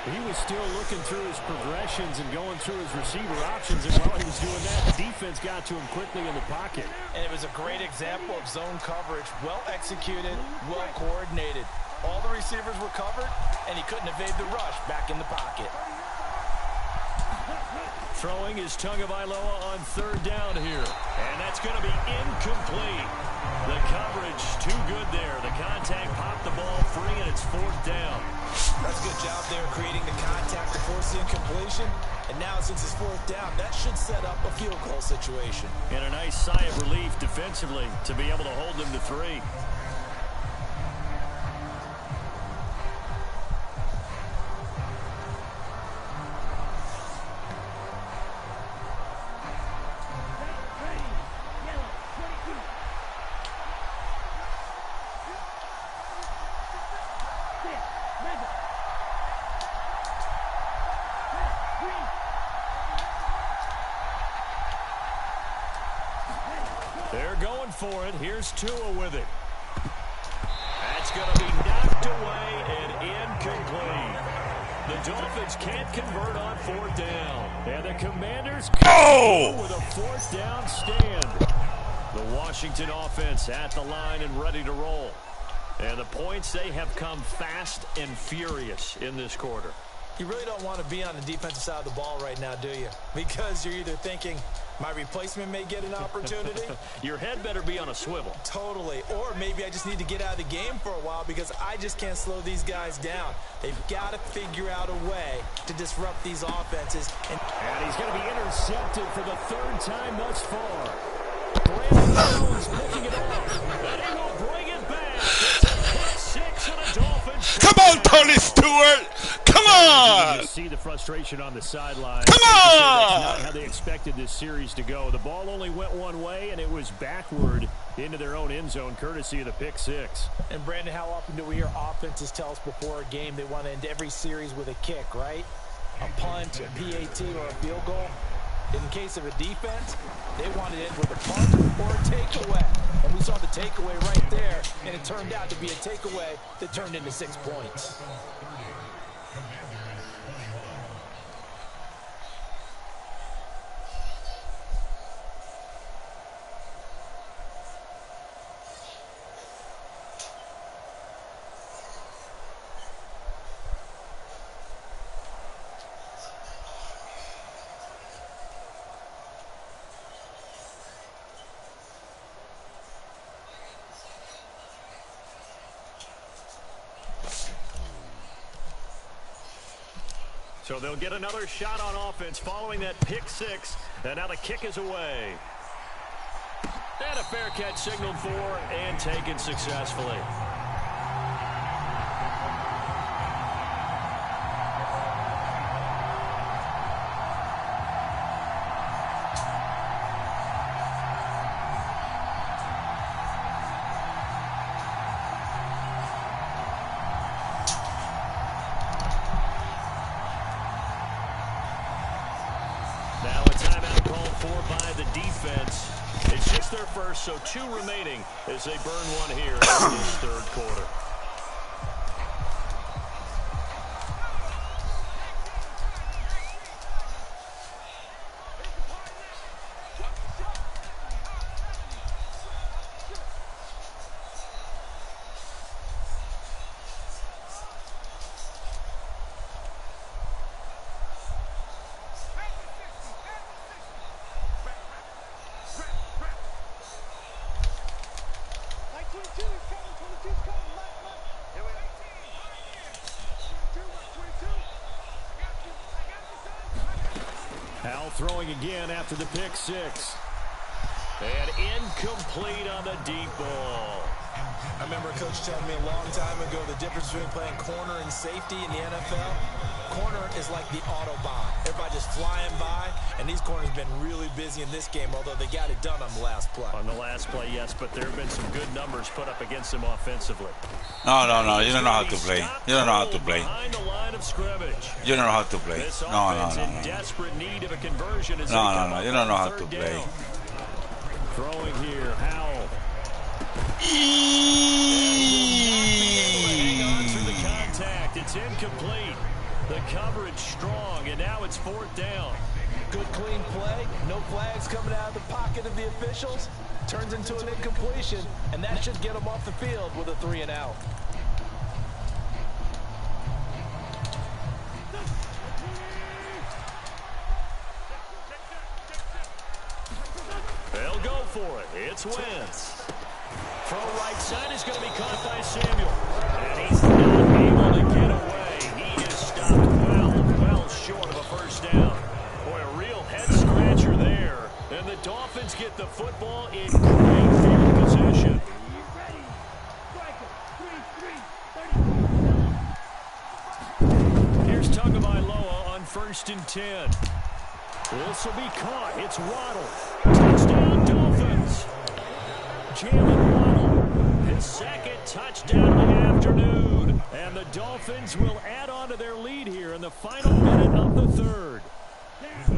He was still looking through his progressions and going through his receiver options, and while he was doing that, the defense got to him quickly in the pocket. And it was a great example of zone coverage. Well executed, well coordinated. All the receivers were covered, and he couldn't evade the rush back in the pocket. Throwing is Tagovailoa on third down here. And that's going to be incomplete. The coverage too good there. The contact popped the ball free, and it's fourth down. That's a good job there creating the contact to force the incompletion. And now since it's fourth down, that should set up a field goal situation. And a nice sigh of relief defensively to be able to hold them to 3. They're going for it. Here's Tua with it. That's going to be knocked away and incomplete. The Dolphins can't convert on fourth down. And the Commanders go with a fourth down stand. The Washington offense at the line and ready to roll. And the points, they have come fast and furious in this quarter. You really don't want to be on the defensive side of the ball right now, do you? Because you're either thinking, my replacement may get an opportunity. Your head better be on a swivel. Totally. Or maybe I just need to get out of the game for a while because I just can't slow these guys down. They've got to figure out a way to disrupt these offenses. And he's going to be intercepted for the third time thus far. Brandon Jones picking it up. And he will bring it back. It's a pick six and a Dolphins. Come on, Tony Stewart. Come on! You see the frustration on the sideline. Come on! That's not how they expected this series to go. The ball only went one way, and it was backward into their own end zone, courtesy of the pick six. And, Brandon, how often do we hear offenses tell us before a game they want to end every series with a kick, right? A punt, a PAT, or a field goal. In case of a defense, they want to end with a punt or a takeaway. And we saw the takeaway right there, and it turned out to be a takeaway that turned into 6 points. So they'll get another shot on offense following that pick six. And now the kick is away. And a fair catch signaled for and taken successfully. Their first, so 2 remaining as they burn one here in this third quarter. Howell throwing again after the pick six. And incomplete on the deep ball. I remember a coach telling me a long time ago the difference between playing corner and safety in the NFL. Corner is like the Autobahn. Everybody just flying by, and these corners have been really busy in this game, although they got it done on the last play. On the last play, yes, but there have been some good numbers put up against them offensively. No, you don't know how to play. You don't know how to play. Behind the line of scrimmage. You don't know how to play. This No. offense in desperate need of a conversion as No, you don't know how to play. Throwing here, Howell. It's incomplete. The coverage strong, and now it's fourth down. Good clean play. No flags coming out of the pocket of the officials. Turns into an incompletion, and that should get them off the field with a 3 and out. They'll go for it. It's Wentz. Throw right side is going to be caught by Samuel. And he's not able to get away. He is stopped well short of a first down. Boy, a real head-scratcher there. And the Dolphins get the football in great field position. Here's Tagovailoa on 1st and 10. This will be caught. It's Waddle. Touchdown, Dolphins. Jalen Waddle, his second touchdown of the afternoon. And the Dolphins will add on to their lead here in the final minute of the third.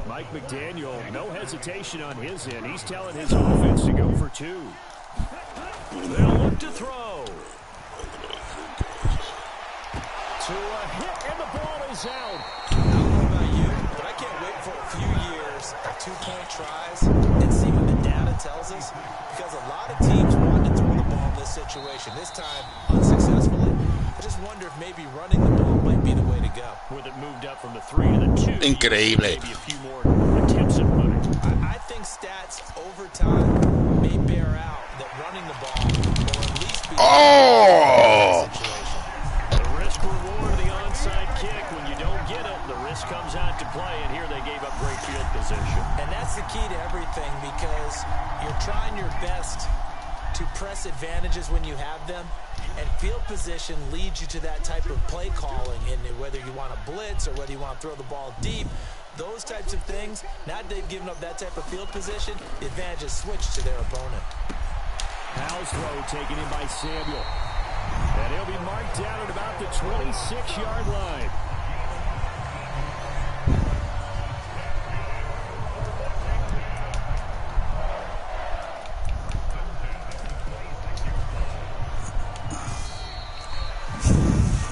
Mike McDaniel, no hesitation on his end. He's telling his offense to go for 2. They'll look to throw. To a hit, and the ball is out. I don't know about you, but I can't wait for a few years of 2-point tries and see what the data tells us, because a lot of teams want to throw the ball in this situation. This time, unsuccessfully. I just wonder if maybe running the ball might be the way to go. With it moved up from the 3 to the 2. Increíble. Maybe a few more attempts at running. I think stats over time may bear out that running the ball will at least be Oh! situation. The risk reward of the onside kick. When you don't get it, the risk comes out to play, and here they gave up great field position. And that's the key to everything, because you're trying your best to press advantages when you have them, and field position leads you to that type of play calling, and whether you want to blitz or whether you want to throw the ball deep, those types of things. Now that they've given up that type of field position, the advantage is switched to their opponent. Howell's throw taken in by Samuel. And he'll be marked down at about the 26-yard line.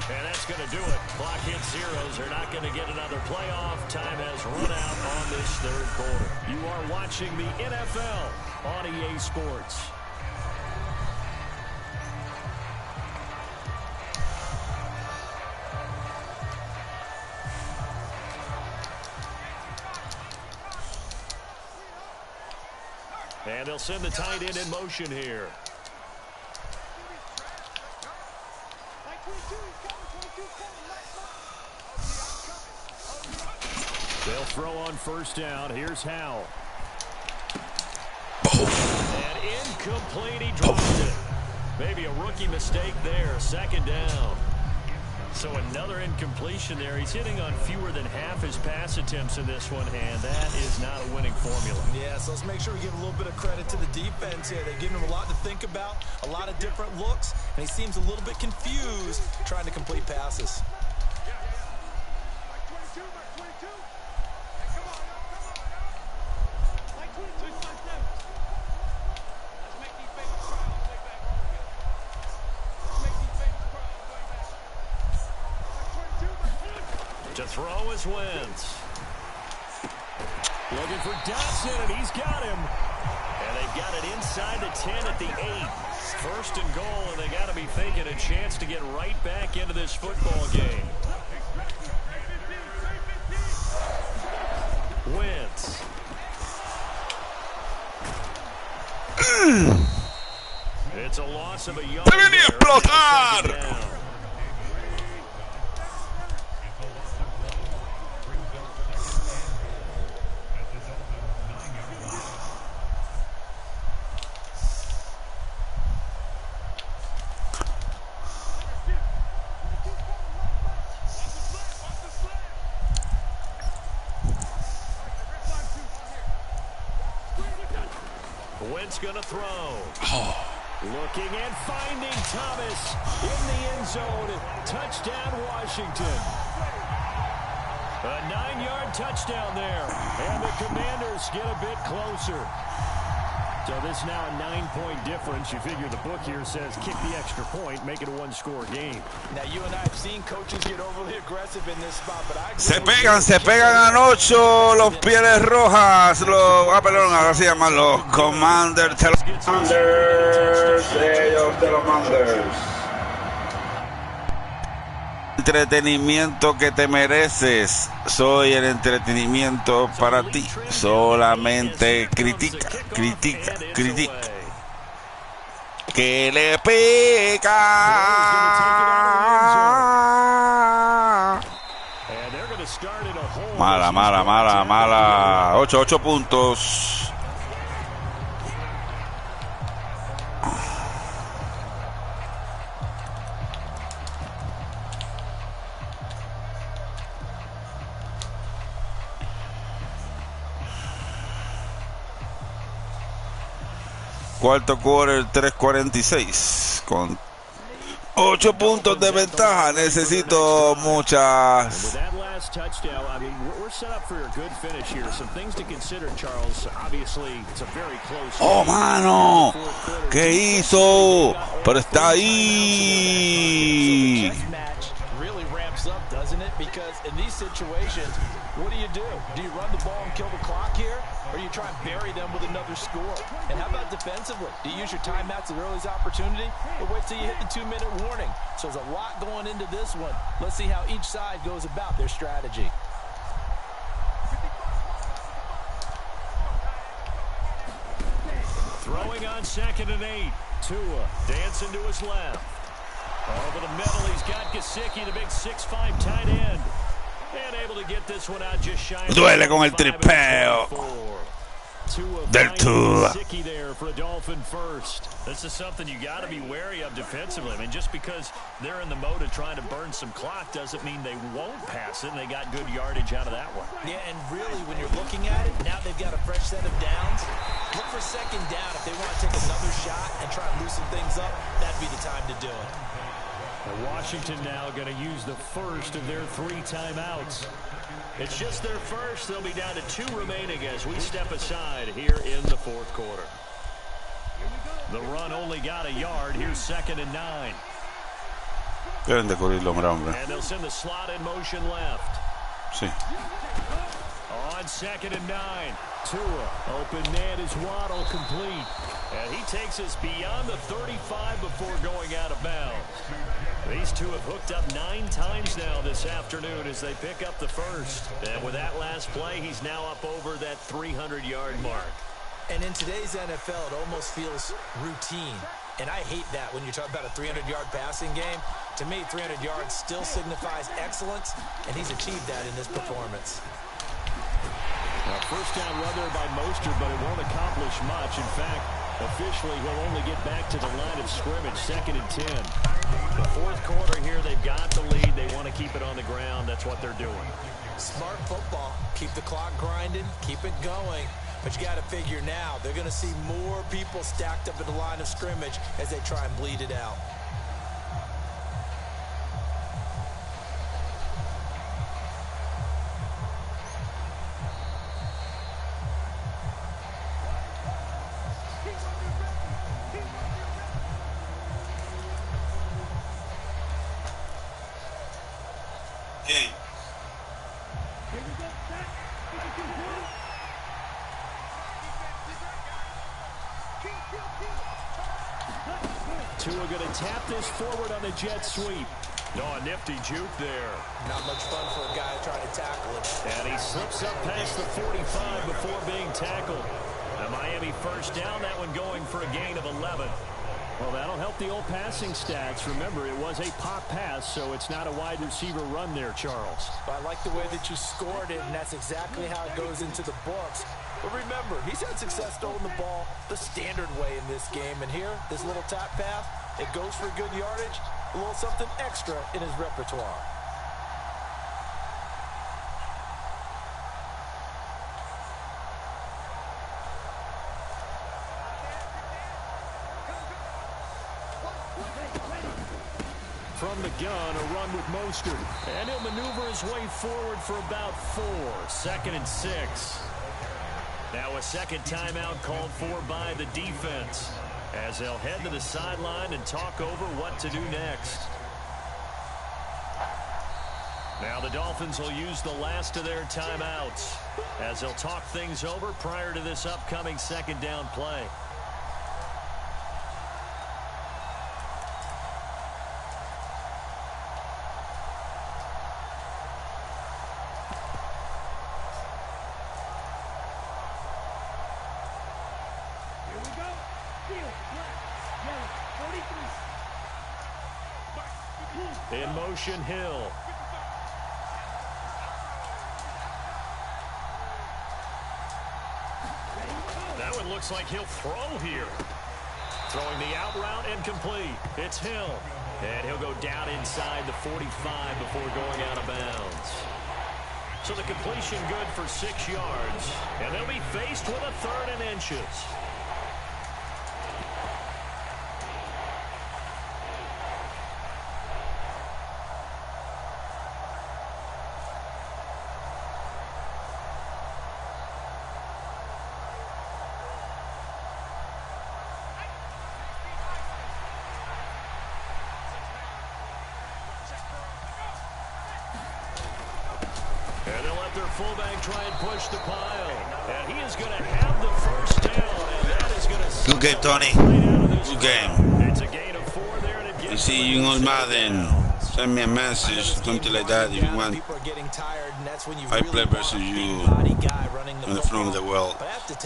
And that's going to do it. Clock hits zeros. They're not going to get another playoff. Time has run out on this third quarter. You are watching the NFL on EA Sports. And they'll send the tight end in motion here. They'll throw on first down. Here's Howell. And incomplete. He dropped it. Maybe a rookie mistake there. Second down. So another incompletion there. He's hitting on fewer than half his pass attempts in this one, and that is not a winning formula. Yeah, so let's make sure we give a little bit of credit to the defense here. They've given him a lot to think about, a lot of different looks, and he seems a little bit confused trying to complete passes. To throw is Wentz. Looking for Dodson, and he's got him. And they've got it inside the 10 at the 8. First and goal, and they got to be thinking a chance to get right back into this football game. Wentz. It's a loss of a yard. ¡Se venía a explotar! Wentz going to throw. Looking and finding Thomas in the end zone. Touchdown, Washington. A 9-yard touchdown there. And the Commanders get a bit closer. So this now a 9-point difference. You figure the book here says kick the extra point, make it a 1-score game. Now you and I have seen coaches get overly aggressive in this spot, but I se pegan anoche los Pieles Rojas, ahora se llaman los Commanders, ellos te lo Manders. Entretenimiento que te mereces. Soy el entretenimiento para ti. Solamente critica. Que le pega. Mala. 8 puntos. Cuarto quarter, 3:46 con 8 puntos de ventaja. Necesito muchas. Oh, mano, ¿qué hizo? Pero está ahí. Up, doesn't it? Because in these situations, what do? Do you run the ball and kill the clock here, or you try and bury them with another score? And how about defensively? Do you use your timeouts at the earliest opportunity, or wait till you hit the 2-minute warning? So there's a lot going into this one. Let's see how each side goes about their strategy. Throwing on 2nd and 8. Tua dancing to his left. Over the middle, he's got Gesicki, the big 6'5" tight end. And able to get this one out just shy. Duele con el tripeo del Tua. There for a Dolphin first. This is something you got to be wary of defensively. I mean, just because they're in the mode of trying to burn some clock doesn't mean they won't pass it. And they got good yardage out of that one. Yeah, and really, when you're looking at it, now they've got a fresh set of downs. Look for 2nd down. If they want to take another shot and try and loosen things up, that'd be the time to do it. And Washington now going to use the first of their 3 timeouts. It's just their first. They'll be down to 2 remaining as we step aside here in the 4th quarter. The run only got a yard. Here's 2nd and 9. Deben de cubrirlo, hombre. And they'll send the slot in motion left. Sí. On 2nd and 9. Tua, open man is Waddle, complete. And he takes us beyond the 35 before going out of bounds. These two have hooked up 9 times now this afternoon as they pick up the first. And with that last play, he's now up over that 300-yard mark. And in today's NFL, it almost feels routine. And I hate that when you're talking about a 300-yard passing game. To me, 300 yards still signifies excellence, and he's achieved that in this performance. Now, first down run there by Mostert, but it won't accomplish much. In fact, officially, he'll only get back to the line of scrimmage, 2nd and 10. The 4th quarter here, they've got the lead. They want to keep it on the ground. That's what they're doing. Smart football. Keep the clock grinding. Keep it going. But you got to figure now, they're going to see more people stacked up at the line of scrimmage as they try and bleed it out. Tua going to tap this forward on the jet sweep. Oh, a nifty juke there. Not much fun for a guy trying to tackle him. And he slips up past the 45 before being tackled. A Miami first down, that one going for a gain of 11. Well, that'll help the old passing stats. Remember, it was a pop pass, so it's not a wide receiver run there, Charles. I like the way that you scored it, and that's exactly how it goes into the books. But remember, he's had success throwing the ball the standard way in this game. And here, this little tap pass, it goes for good yardage, a little something extra in his repertoire. from the gun, a run with Mostert. And he'll maneuver his way forward for about 4. 2nd and 6. Now a second timeout called for by the defense, as they'll head to the sideline and talk over what to do next. Now the Dolphins will use the last of their timeouts, as they'll talk things over prior to this upcoming second down play. In motion, Hill. That one looks like he'll throw here. Throwing the out route and complete. It's Hill. And he'll go down inside the 45 before going out of bounds. So the completion good for 6 yards. And they'll be faced with a 3rd and inches. Fullback try and push the pile. And he is going to have the first down. And that is going to... Good game, Tony. Good game. It's a gain of 4 there. And it you see, you on Madden. Send me a message, something like that, if you want. I play versus you in the front of the world.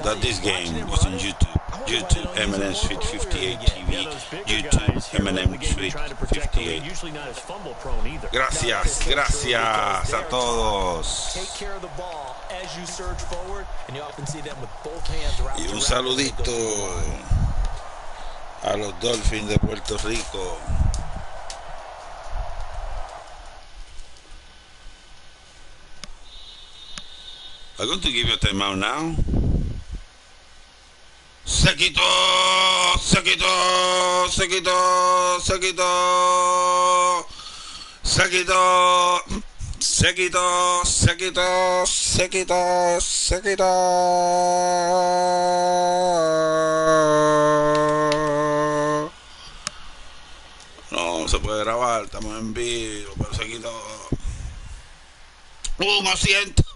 That this game was on YouTube. YouTube, Mmsweets58 TV. YouTube, Mmsweets58. Gracias, gracias a todos. Y un saludito a los Dolphins de Puerto Rico. I'm going to give you a timeout now. Seguito, seguito, seguito, seguito, seguito, seguito, seguito, seguito, seguito. No se puede grabar, estamos en vivo, pero seguito. 800.